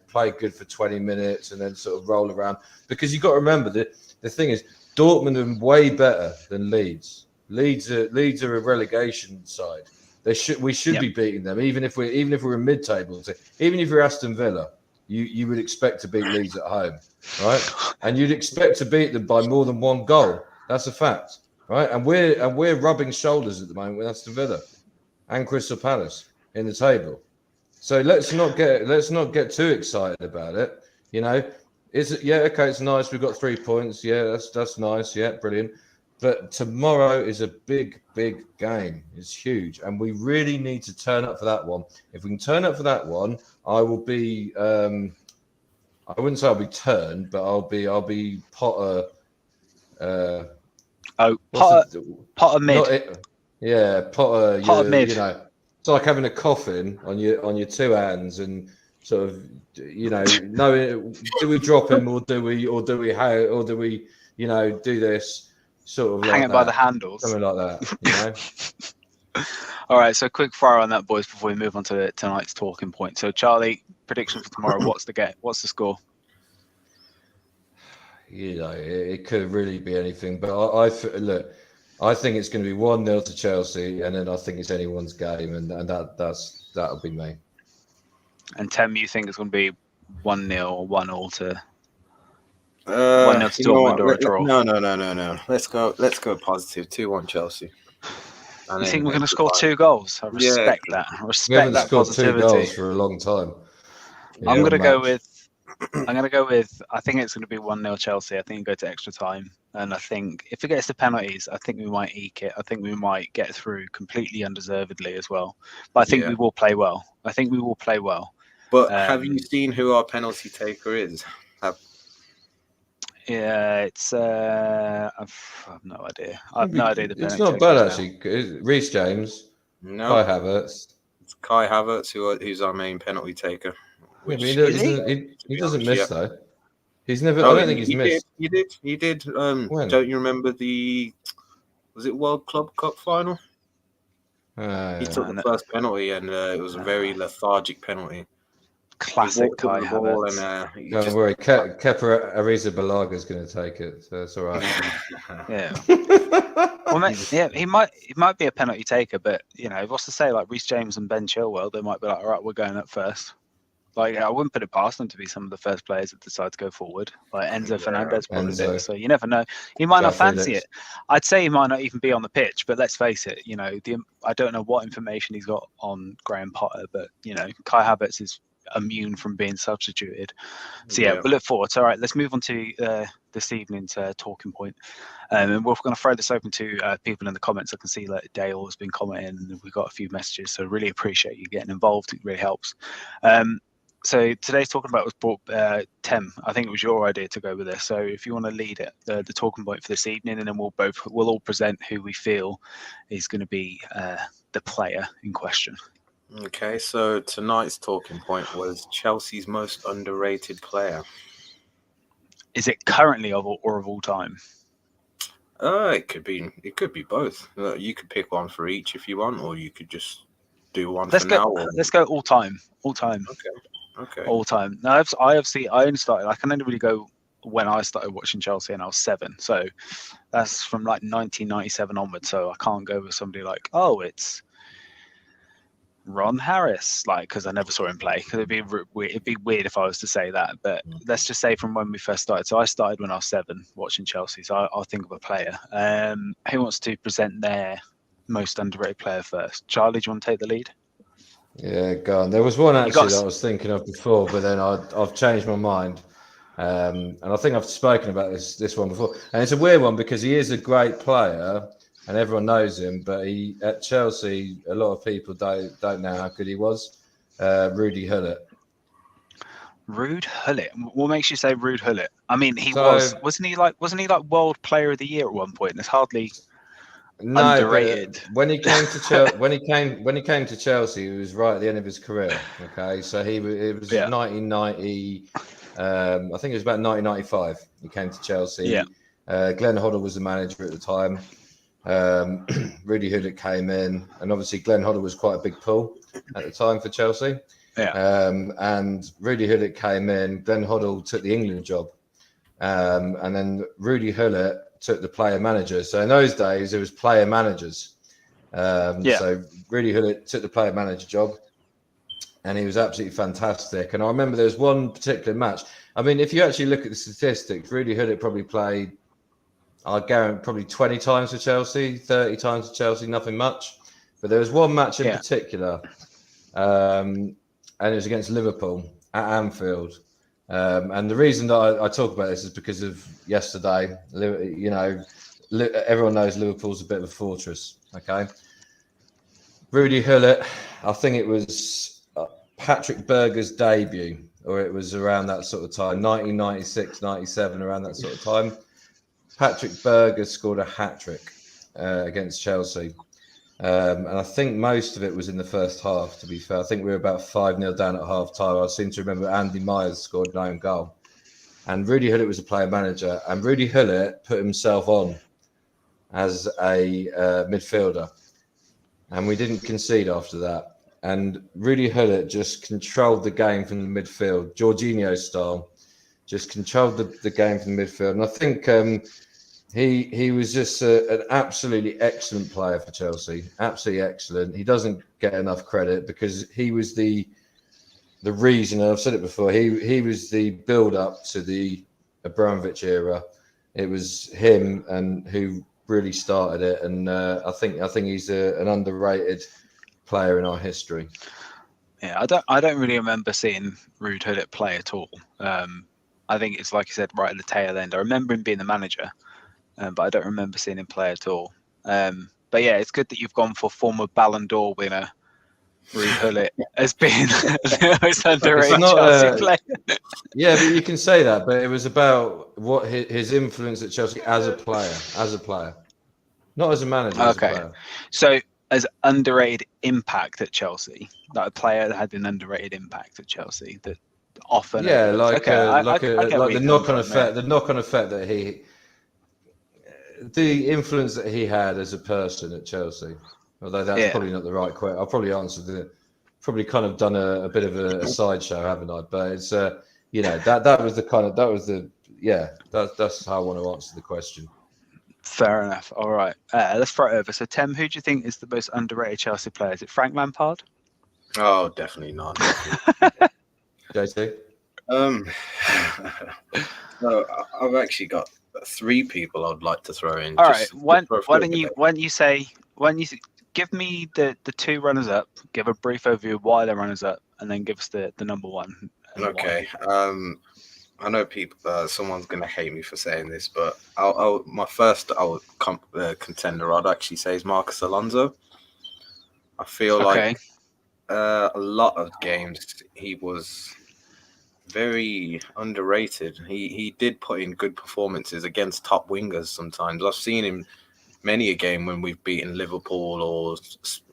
play good for 20 minutes and then sort of roll around? Because you've got to remember that the thing is, Dortmund are way better than Leeds. Leeds are a relegation side. We should be beating them, even if we're in mid-table. So even if you're Aston Villa, you would expect to beat Leeds at home, right? And you'd expect to beat them by more than 1 goal. That's a fact, right? And we're rubbing shoulders at the moment with Aston Villa and Crystal Palace in the table. So let's not get too excited about it. It's nice. We've got 3 points. Yeah, that's nice. Yeah, brilliant. But tomorrow is a big, big game. It's huge. And we really need to turn up for that one. If we can turn up for that one, I will be, I wouldn't say I'll be turned, but I'll be Potter. Potter mid. Potter. Potter mid. It's like having a coffin on your 2 hands and sort of, knowing, do we drop him or do we do this? Sort of hang like it by the handles, something like that. All right, so quick fire on that, boys, before we move on to tonight's talking point. So, Charlie, prediction for tomorrow. What's the score? It could really be anything, but I think it's going to be 1-0 to Chelsea, and then I think it's anyone's game, and that'll be me. And Tem, you think it's going to be 1-0 or 1-0 to 1-0 to Dortmund or a draw? No. Let's go positive. 2-1 Chelsea. You think we're going to score 2 goals? I respect that. I respect that positivity. 2 goals for a long time. I'm going to go with. I think it's going to be 1-0 Chelsea. I think we go to extra time, and I think if it gets to penalties, I think we might eke it. I think we might get through completely undeservedly as well. But I think we will play well. But have you seen who our penalty taker is? Yeah, it's. I've no idea. I've no idea. It's not bad actually. Reece James, no, Kai Havertz. It's Kai Havertz who's our main penalty taker. He doesn't miss though. He's never. I don't think he's missed. He did. Don't you remember was it World Club Cup final? He took the first penalty, and it was a very lethargic penalty. Classic Kai Havertz. Don't worry, Kepa Arrizabalaga is going to take it, so it's all right. Yeah. Well, yeah, he might be a penalty taker, but what's to say? Like Reece James and Ben Chilwell, they might be like, all right, we're going up first. Like I wouldn't put it past them to be some of the first players that decide to go forward. Like Enzo Fernandez probably did. So you never know. He might not fancy it. I'd say he might not even be on the pitch. But let's face it, I don't know what information he's got on Graham Potter, but Kai Havertz is immune from being substituted. So we look forward. So, all right, let's move on to this evening's talking point. And we're going to throw this open to people in the comments. I can see that Dale has been commenting, and we've got a few messages. So really appreciate you getting involved. It really helps. So today's talking about was brought Tem. I think it was your idea to go with this. So if you want to lead it, the talking point for this evening, and then we'll all present who we feel is going to be the player in question. Okay, so tonight's talking point was Chelsea's most underrated player. Is it currently or of all time? It could be both. You could pick one for each if you want, or you could just do one now. Let's go all time. All time. Okay. All time. Now, I only started. I can only really go when I started watching Chelsea, and I was 7. So that's from like 1997 onwards. So I can't go with somebody like, it's Ron Harris, because I never saw him play. Because it'd be weird if I was to say that. But let's just say from when we first started. So I started when I was 7 watching Chelsea. So I'll think of a player. Who wants to present their most underrated player first? Charlie, do you want to take the lead? Yeah, go on. There was one actually that I was thinking of before, but then I've changed my mind. And I think I've spoken about this one before. And it's a weird one because he is a great player and everyone knows him, but at Chelsea, a lot of people don't know how good he was. Rudy Hullet. Rude Hullet. What makes you say Rude Hullet? I mean, wasn't he like World Player of the Year at one point? It's hardly underrated. When he came to Chelsea, he was right at the end of his career. Okay, so it was 1990. I think it was about 1995. He came to Chelsea. Yeah. Glenn Hoddle was the manager at the time. Rudy Hullet came in, and obviously Glenn Hoddle was quite a big pull at the time for Chelsea. Yeah. And Rudy Hullet came in. Glenn Hoddle took the England job, and then Rudy Hullet took the player manager. So in those days, it was player managers. So Rudy Hullet took the player manager job, and he was absolutely fantastic. And I remember there was one particular match. I mean, if you actually look at the statistics, Rudy Hullet probably played, I guarantee, probably 20 times for Chelsea, 30 times for Chelsea, nothing much. But there was one match in particular, and it was against Liverpool at Anfield. And the reason that I talk about this is because of yesterday. Everyone knows Liverpool's a bit of a fortress. Okay, Rudy Hullet, I think it was Patrick Berger's debut, or it was around that sort of time, 1996, 97, around that sort of time. Patrick Berger scored a hat-trick against Chelsea. And I think most of it was in the first half, to be fair. I think we were about 5-0 down at half-time. I seem to remember Andy Myers scored an own goal. And Rudy Hullet was a player manager. And Rudy Hullet put himself on as a midfielder. And we didn't concede after that. And Rudy Hullet just controlled the game from the midfield, Jorginho style. Just controlled the game from the midfield. And I think he was just an absolutely excellent player for Chelsea. Absolutely excellent. He doesn't get enough credit because he was the reason, and I've said it before, he was the build-up to the Abramovich era. It was him and who really started it. And I think he's an underrated player in our history. Yeah, I don't really remember seeing Ruud Hullet play at all. I think it's like you said, right at the tail end. I remember him being the manager, but I don't remember seeing him play at all. But yeah, it's good that you've gone for former Ballon d'Or winner Ruud Hullet as being the most underrated Chelsea player. Yeah, but you can say that. But it was about what his influence at Chelsea as a player, not as a manager. Okay, as a player. So as underrated impact at Chelsea, like a player that had an underrated impact at Chelsea that often. Yeah, like the knock-on effect. Yeah. The knock-on effect that the influence that he had as a person at Chelsea. Although that's probably not the right question. I've probably answered it. Probably kind of done a bit of a sideshow, haven't I? But it's that was that's how I want to answer the question. Fair enough. All right, let's throw it over. So, Tim, who do you think is the most underrated Chelsea player? Is it Frank Lampard? Oh, definitely not. JT? No, I've actually got 3 people I'd like to throw in. All right. Why don't you give me the 2 runners up? Give a brief overview of why they're runners up, and then give us the number 1. Okay. I know people. Someone's gonna hate me for saying this, but my first contender I'd actually say is Marcus Alonso. I feel like a lot of games he was very underrated. He did put in good performances against top wingers sometimes. I've seen him many a game when we've beaten Liverpool or,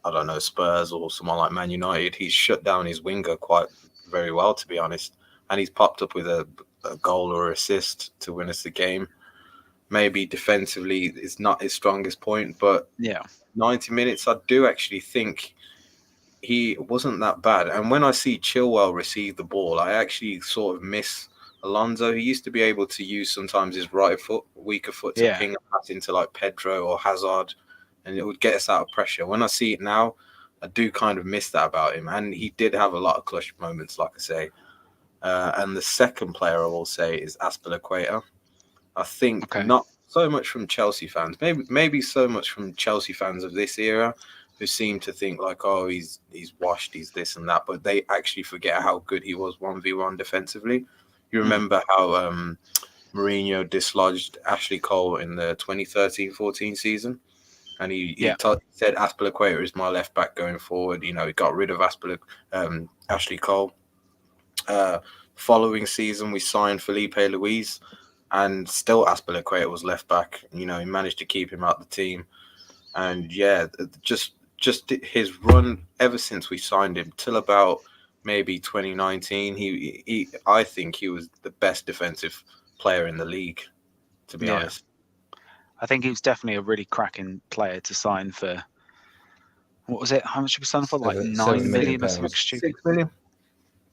I don't know, Spurs or someone like Man United. He's shut down his winger quite very well, to be honest. And he's popped up with a goal or assist to win us the game. Maybe defensively it's not his strongest point, but 90 minutes, I do actually think he wasn't that bad. And when I see Chilwell receive the ball, I actually sort of miss Alonso. He used to be able to use sometimes his right foot, weaker foot, to ping a pass into like Pedro or Hazard, and it would get us out of pressure. When I see it now, I do kind of miss that about him. And he did have a lot of clutch moments, like I say. And the second player I will say is Azpilicueta. I think not so much from Chelsea fans, maybe so much from Chelsea fans of this era, who seem to think like, oh, he's washed, he's this and that, but they actually forget how good he was 1v1 defensively. You remember how Mourinho dislodged Ashley Cole in the 2013-14 season, and he said Azpilicueta is my left back going forward. You know, he got rid of Ashley Cole. Following season, we signed Felipe Luis, and still Azpilicueta was left back. You know, he managed to keep him out the team, and just his run ever since we signed him till about maybe 2019, I think he was the best defensive player in the league, to be honest. I think he was definitely a really cracking player to sign for. What was it? How much did we sign for? Like 9 million or something stupid. 6 million.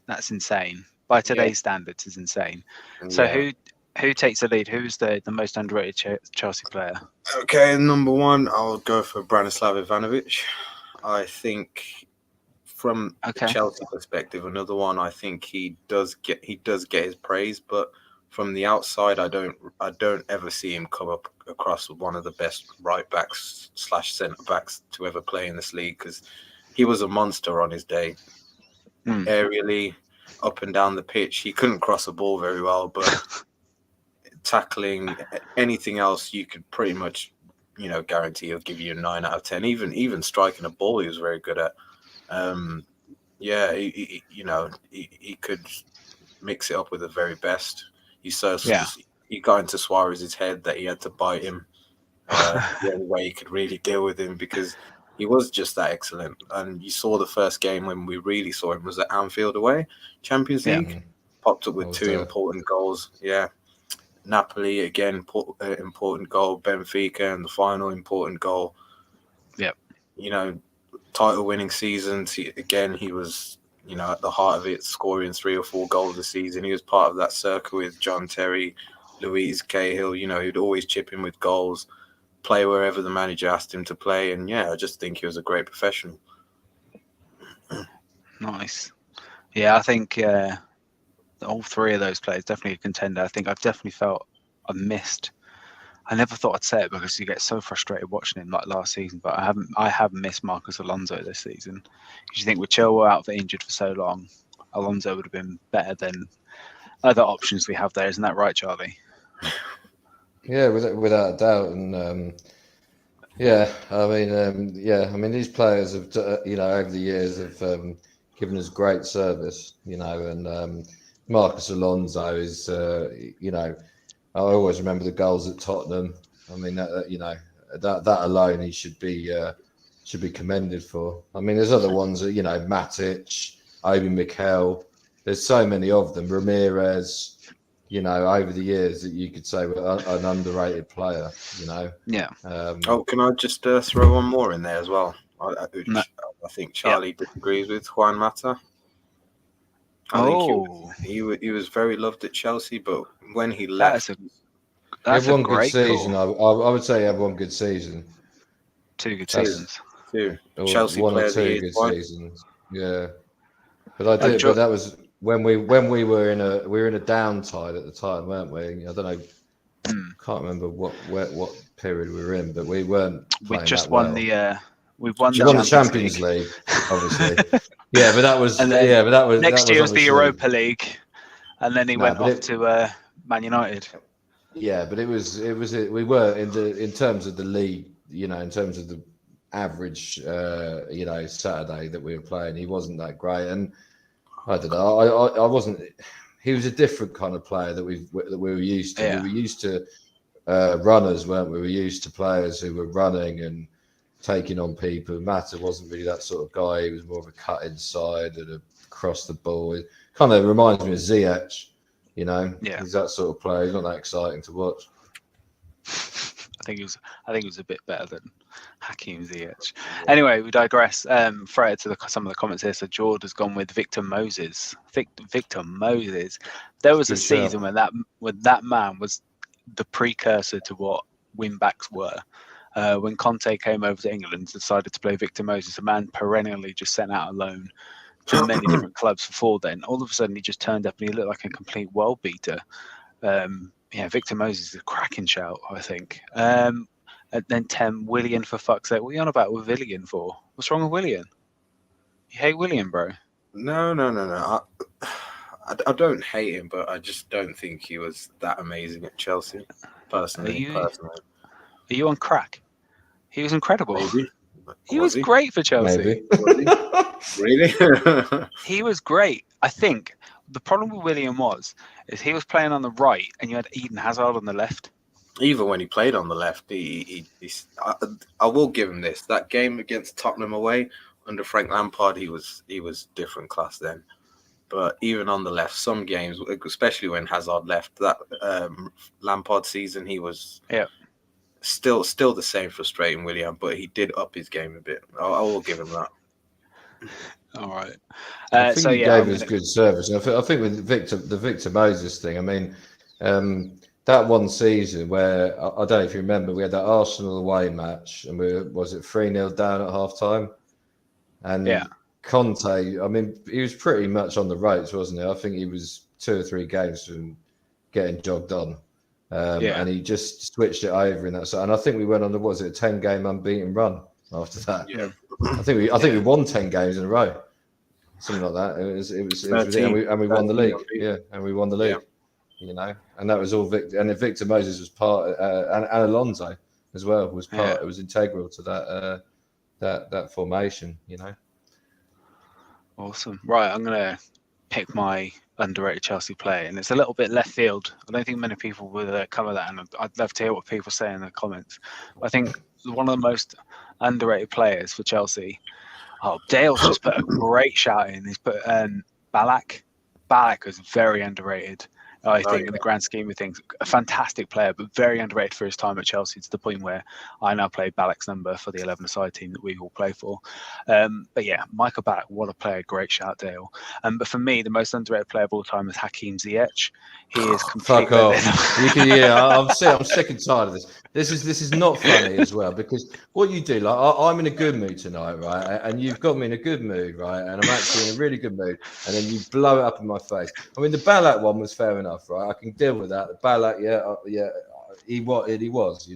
That's insane. By today's standards, is insane. So who takes the lead? Who's the most underrated Chelsea player? Okay, number 1, I'll go for Branislav Ivanovic. I think from the Chelsea perspective, another one, I think he does get his praise, but from the outside, I don't ever see him come up across one of the best right backs / centre backs to ever play in this league, because he was a monster on his day. Aerially, up and down the pitch, he couldn't cross a ball very well, but tackling, anything else, you could pretty much, guarantee he'll give you a 9 out of 10. Even striking a ball, he was very good at. He could mix it up with the very best. He got into Suarez's head that he had to bite him. The only way he could really deal with him, because he was just that excellent. And you saw the first game when we really saw him was at Anfield away, Champions League. Popped up with 2 important goals. Yeah. Napoli, again, important goal. Benfica, and the final important goal. Yep. Title-winning seasons. He was, at the heart of it, scoring 3 or 4 goals a season. He was part of that circle with John Terry, Louise Cahill. He'd always chip in with goals, play wherever the manager asked him to play. And, I just think he was a great professional. Nice. Yeah, I think all 3 of those players definitely a contender. I think I've definitely felt I missed. I never thought I'd say it because you get so frustrated watching him like last season, but I have missed Marcus Alonso this season. Because you think with Chilwell out for injured for so long, Alonso would have been better than other options we have there. Isn't that right, Charlie? Yeah, without a doubt. And these players have, over the years have given us great service, and Marcus Alonso is, I always remember the goals at Tottenham. I mean, that alone he should be commended for. I mean, there's other ones that, Matic, Obi Mikel, there's so many of them. Ramirez, over the years that you could say were an underrated player. Yeah. Can I just throw one more in there as well? I think Charlie disagrees with Juan Mata. I think he was very loved at Chelsea, but when he left, that's one a great good season. I would say he had one good season. 2 good seasons. Two. Chelsea one or two good seasons. Yeah, but that was when we were in a downtide at the time, weren't we? I don't know. Can't remember what period we were in, but we weren't playing that well. We've won the Champions League, obviously. Yeah, but that was next year was the Europa League, and then he went off to Man United. Yeah, but we were in terms of the league, in terms of the average, Saturday that we were playing, he wasn't that great, and I don't know. I wasn't. He was a different kind of player that we were used to. Yeah. We were used to runners, weren't we? We were used to players who were running and taking on people. Mata wasn't really that sort of guy. He was more of a cut inside and across the ball. It kind of reminds me of Ziyech, He's that sort of player. He's not that exciting to watch. I think he was a bit better than Hakim Ziyech. Anyway, we digress. Further to some of the comments here. So George has gone with Victor Moses. Victor Moses. There was a season when that man was the precursor to what wing backs were. When Conte came over to England and decided to play Victor Moses, a man perennially just sent out on loan to many different clubs before then. All of a sudden, he just turned up and he looked like a complete world beater. Victor Moses is a cracking shout, I think. And then Willian, for fuck's sake. What are you on about with Willian for? What's wrong with Willian? You hate Willian, bro? No. I don't hate him, but I just don't think he was that amazing at Chelsea, personally. Are you on crack? He was incredible. Maybe. He was great for Chelsea. Really? He was great. I think the problem with William is he was playing on the right and you had Eden Hazard on the left. Even when he played on the left, I will give him this. That game against Tottenham away under Frank Lampard, he was different class then. But even on the left, some games, especially when Hazard left, that Lampard season, he was still the same frustrating William, but he did up his game a bit. I will give him that. All right. I think he gave us good service. I think with the Victor Moses thing, I mean, that one season where, I don't know if you remember, we had that Arsenal away match and was it 3-0 down at half time? And Conte, I mean, he was pretty much on the ropes, wasn't he? I think he was 2 or 3 games from getting jogged on. And he just switched it over in that side. And I think we went on a 10-game unbeaten run after that. Yeah. I think we won 10 games in a row. Something like that. It was and we won the league. Yeah, and we won the league. Yeah. And that was all Victor. And Victor Moses was part, and Alonso as well was part. Yeah. It was integral to that formation. Awesome. Right, I'm gonna pick my underrated Chelsea player, and it's a little bit left field. I don't think many people will cover that, and I'd love to hear what people say in the comments. I think one of the most underrated players for Chelsea. Oh, Dale's just put a great shout in. He's put Ballack. Ballack was very underrated, I think, in the grand scheme of things. A fantastic player, but very underrated for his time at Chelsea, to the point where I now play Ballack's number for the 11-a-side team that we all play for. But yeah, Michael Ballack, what a player. Great shout, Dale. But for me, the most underrated player of all time is Hakim Ziyech. He is completely... Fuck off. I'm sick and tired of this. This is not funny as well, because what you do, like I'm in a good mood tonight, right? And you've got me in a good mood, right? And I'm actually in a really good mood, and then you blow it up in my face. I mean, the Ballack one was fair enough, right? I can deal with that. The Ballack, he was,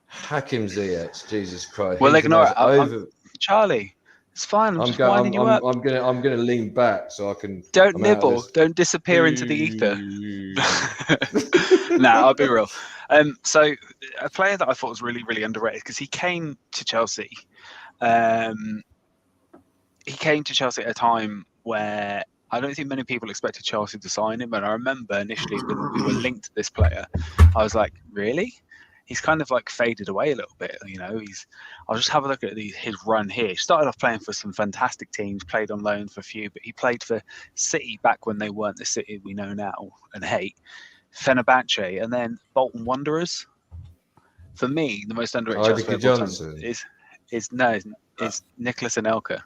Hakim Ziyech, Jesus Christ. Well, ignore it. Charlie, it's fine. I'm just winding you up. I'm gonna lean back so I can. Don't nibble. Don't disappear into the ether. I'll be real. So a player that I thought was really, really underrated, because he came to Chelsea. He came to Chelsea at a time where I don't think many people expected Chelsea to sign him. And I remember initially when we were linked to this player, I was like, really? he's kind of like faded away a little bit. You know, I'll just have a look at his run here. He started off playing for some fantastic teams, played on loan for a few, but he played for City back when they weren't the City we know now and hate, Fenerbahce, and then Bolton Wanderers. For me, the most underrated Chelsea player Johnson is Nicholas Anelka.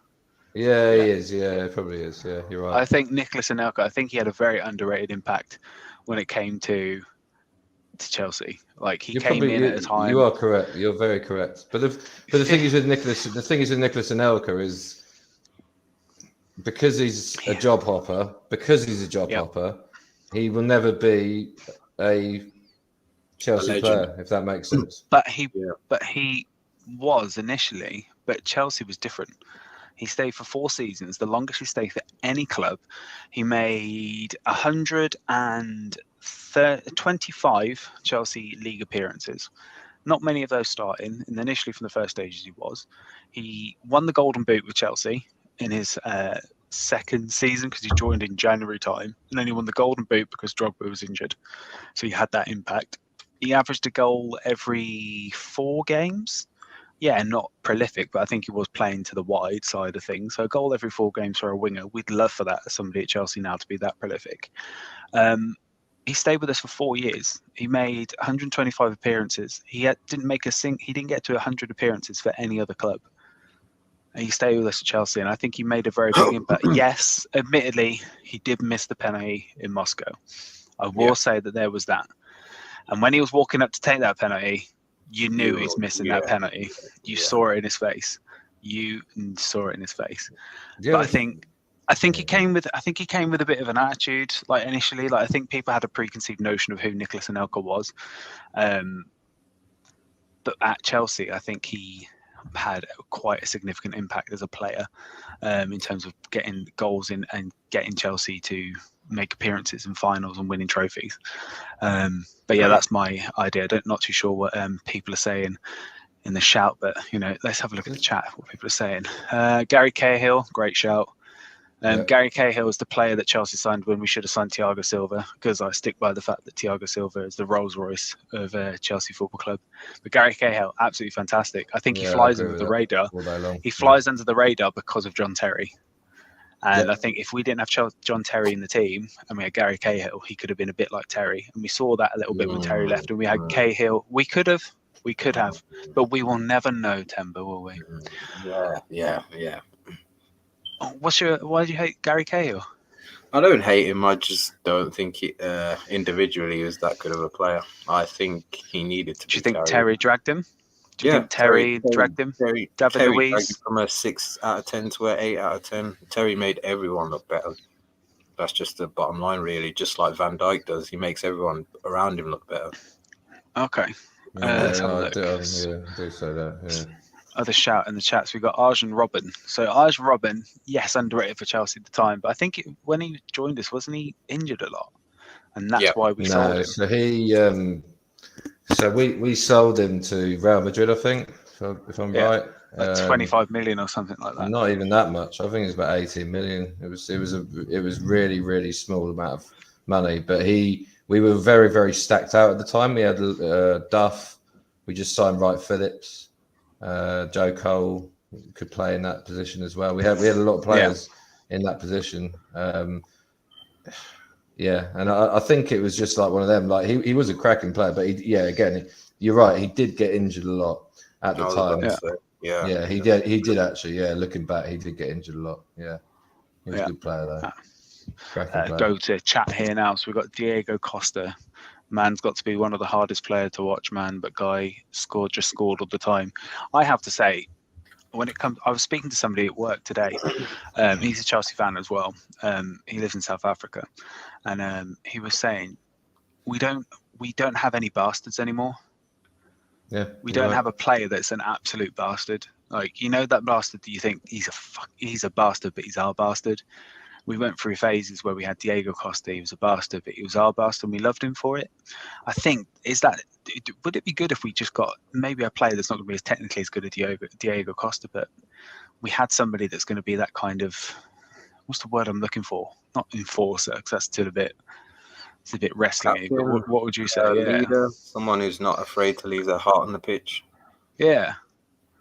Yeah, he is. Yeah, probably is. Yeah, you're right. I think Nicholas Anelka. I think he had a very underrated impact when it came to Chelsea. Like he came in at a time. You are correct. You're very correct. But the thing is with Nicholas Anelka is because he's a job hopper. He will never be a Chelsea player, if that makes sense. But he was initially. But Chelsea was different. He stayed for 4 seasons, the longest he stayed for any club. He made 125 Chelsea league appearances. Not many of those starting, and initially from the first stages he won the Golden Boot with Chelsea in his second season because he joined in January time, and then he won the Golden Boot because Drogba was injured. So he had that impact. He averaged a goal every 4 games. Yeah, not prolific, but I think he was playing to the wide side of things. So a goal every 4 games for a winger. We'd love for that as somebody at Chelsea now to be that prolific. He stayed with us for 4 years. He made 125 appearances. He didn't get to 100 appearances for any other club. And he stayed with us at Chelsea, and I think he made a very big impact. Yes, admittedly, he did miss the penalty in Moscow. I will say that there was that. And when he was walking up to take that penalty, you knew he's missing that penalty. You saw it in his face. But I think he came with a bit of an attitude. Like initially, I think people had a preconceived notion of who Nicholas Anelka was. But at Chelsea, I think he had quite a significant impact as a player in terms of getting goals in and getting Chelsea to make appearances in finals and winning trophies. But yeah, that's my idea. Not too sure what people are saying in the shout, but let's have a look at the chat, what people are saying. Gary Cahill, great shout. Gary Cahill is the player that Chelsea signed when we should have signed Thiago Silva, because I stick by the fact that Thiago Silva is the Rolls Royce of Chelsea Football Club. But Gary Cahill, absolutely fantastic. I think he flies under the radar. He flies under the radar because of John Terry. And I think if we didn't have John Terry in the team and we had Gary Cahill, he could have been a bit like Terry. And we saw that a little bit when Terry left, and we had Cahill. We could have, but we will never know, Temba, will we? Yeah. Why do you hate Gary Cahill? I don't hate him. I just don't think individually he was that good of a player. I think he needed to. Do you think Terry dragged him? Do you think Terry dragged him? Terry dragged him from a 6 out of 10 to an 8 out of 10. Terry made everyone look better. That's just the bottom line, really. Just like Van Dijk does, he makes everyone around him look better. Okay. I do say that. Yeah. Other shout in the chats. We've got Arjen Robben. So Arjen Robben, yes, underrated for Chelsea at the time, but I think when he joined us, wasn't he injured a lot? And that's why we sold him. So he, we sold him to Real Madrid, I think, if I'm right. Like 25 million or something like that. Not even that much. I think it's about 18 million. It was really, really small amount of money, but we were very, very stacked out at the time. We had Duff. We just signed Wright Phillips. Joe Cole could play in that position as well. We had a lot of players in that position. And I think it was just like one of them. Like he was a cracking player, but again, you're right. He did get injured a lot at the time. He did actually. Yeah, looking back, he did get injured a lot. Yeah, he was a good player though. Player. Go to chat here now. So we've got Diego Costa. Man's got to be one of the hardest players to watch, man. But guy scored all the time. I have to say, I was speaking to somebody at work today. He's a Chelsea fan as well. He lives in South Africa, and he was saying, we don't have any bastards anymore. Yeah, we don't have a player that's an absolute bastard. Like that bastard that you think he's a bastard, but he's our bastard. We went through phases where we had Diego Costa. He was a bastard, but he was our bastard, and we loved him for it. I think, would it be good if we just got maybe a player that's not going to be as technically as good as Diego Costa, but we had somebody that's going to be that kind of, what's the word I'm looking for? Not enforcer, because that's still a bit it's a bit wrestling. But what would you say? Leader, someone who's not afraid to leave their heart on the pitch. Yeah.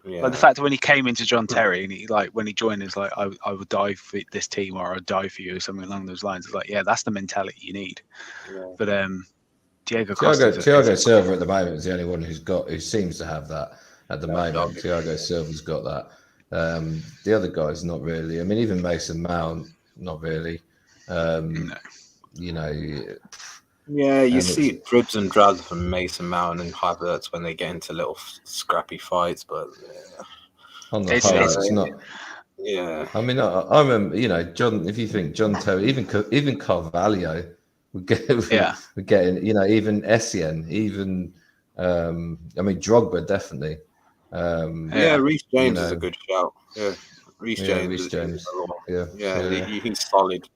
Like the fact that when he came into John Terry and he when he joined, it's like I would die for this team or I'd die for you or something along those lines. It's like, yeah, that's the mentality you need. Yeah. But Thiago Silva at the moment is the only one who seems to have that at the moment. Thiago Silva's got that. The other guys not really. I mean, even Mason Mount, not really. No. You know. Yeah, you see dribs and drabs from Mason Mount and Havertz when they get into little scrappy fights, but on the whole, it's not. Yeah, I mean, I remember, John. If you think John Terry, even Carvalho would get, even Essien, even I mean Drogba definitely. Reece James is a good shout. Yeah, Reece James. He's solid.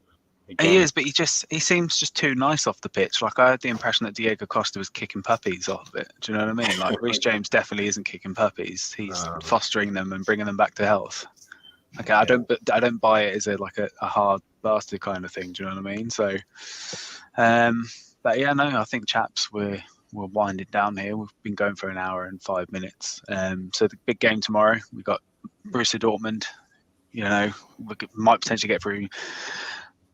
Again. He is, but he seems just too nice off the pitch. Like I had the impression that Diego Costa was kicking puppies off of it. Do you know what I mean? Like Reece James definitely isn't kicking puppies. He's fostering them and bringing them back to health. Okay, I don't buy it as a hard bastard kind of thing. Do you know what I mean? So, but yeah, no, I think chaps we're winding down here. We've been going for an hour and 5 minutes. So the big game tomorrow, we've got Borussia Dortmund. We might potentially get through.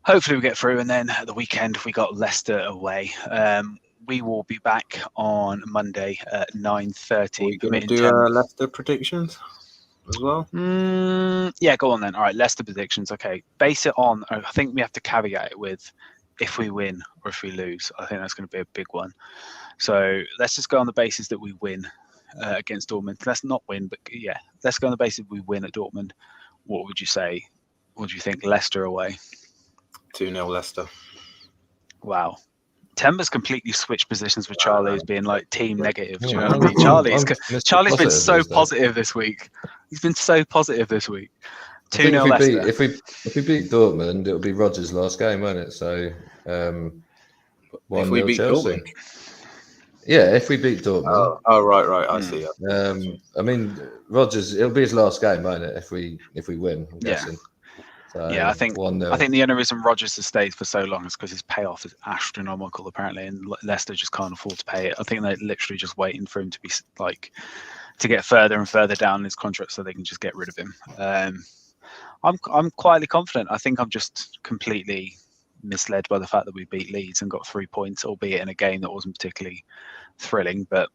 Hopefully we get through, and then at the weekend we got Leicester away. We will be back on Monday at 9:30. We're going to do Leicester predictions as well? Yeah, go on then. All right, Leicester predictions. Okay, base it on. I think we have to caveat it with if we win or if we lose. I think that's going to be a big one. So let's just go on the basis that we win against Dortmund. Let's not win, but yeah, let's go on the basis we win at Dortmund. What would you say? What do you think? Leicester away? 2-0 Leicester. Wow. Temba's completely switched positions with Charlie as being like team negative. Do you know what I mean? Charlie's been so positive this week. He's been so positive this week. 2-0 Leicester. If we beat Dortmund, it'll be Rodgers' last game, won't it? So 1-0 if we beat Chelsea. Dortmund. Yeah, if we beat Dortmund. Oh, right. I see. I mean, Rodgers, it'll be his last game, won't it? If we win, I'm guessing. So, I think the only reason Rodgers has stayed for so long is because his payoff is astronomical, apparently, and Leicester just can't afford to pay it. I think they're literally just waiting for him to be to get further and further down in his contract so they can just get rid of him. I'm quietly confident. I think I'm just completely misled by the fact that we beat Leeds and got 3 points, albeit in a game that wasn't particularly thrilling, but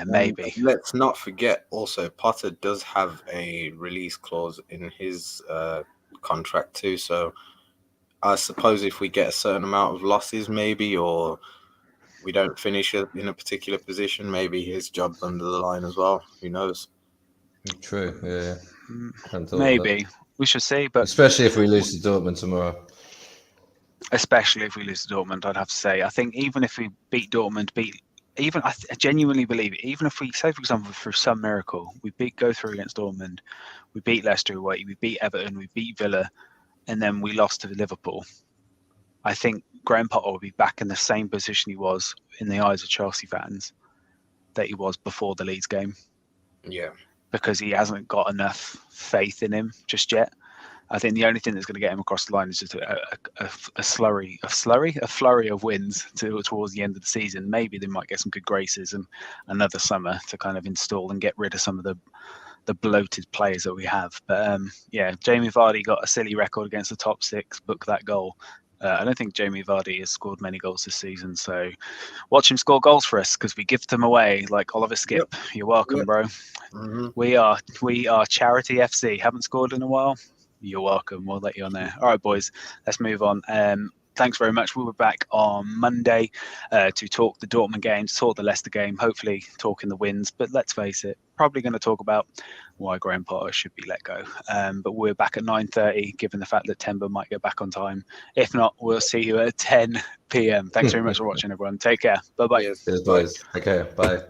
maybe. Let's not forget also Potter does have a release clause in his contract too, so I suppose if we get a certain amount of losses maybe, or we don't finish in a particular position, maybe his job's under the line as well. Who knows? True, yeah. Maybe. We should see, but especially if we lose to Dortmund tomorrow. Especially if we lose to Dortmund, I'd have to say. I think even if we beat Dortmund, I genuinely believe it. Even if we, say for example, through some miracle, we go through against Dortmund, we beat Leicester away, we beat Everton, we beat Villa, and then we lost to Liverpool. I think Graham Potter will be back in the same position he was in the eyes of Chelsea fans that he was before the Leeds game. Yeah. Because he hasn't got enough faith in him just yet. I think the only thing that's going to get him across the line is just a flurry of wins towards the end of the season. Maybe they might get some good graces and another summer to kind of install and get rid of some of the bloated players that we have. But Jamie Vardy got a silly record against the top six. Book that goal. I don't think Jamie Vardy has scored many goals this season, so watch him score goals for us because we gift them away like Oliver Skip. Yep. You're welcome, bro. Mm-hmm. We are Charity FC. Haven't scored in a while. You're welcome. We'll let you on there. All right, boys, let's move on. Thanks very much. We'll be back on Monday to talk the Dortmund games, talk the Leicester game, hopefully talking the wins. But let's face it, probably going to talk about why Graham Potter should be let go. But we're back at 9:30, given the fact that Temba might get back on time. If not, we'll see you at 10 p.m. Thanks very much for watching, everyone. Take care. Bye-bye. Cheers, boys. Take care. Bye.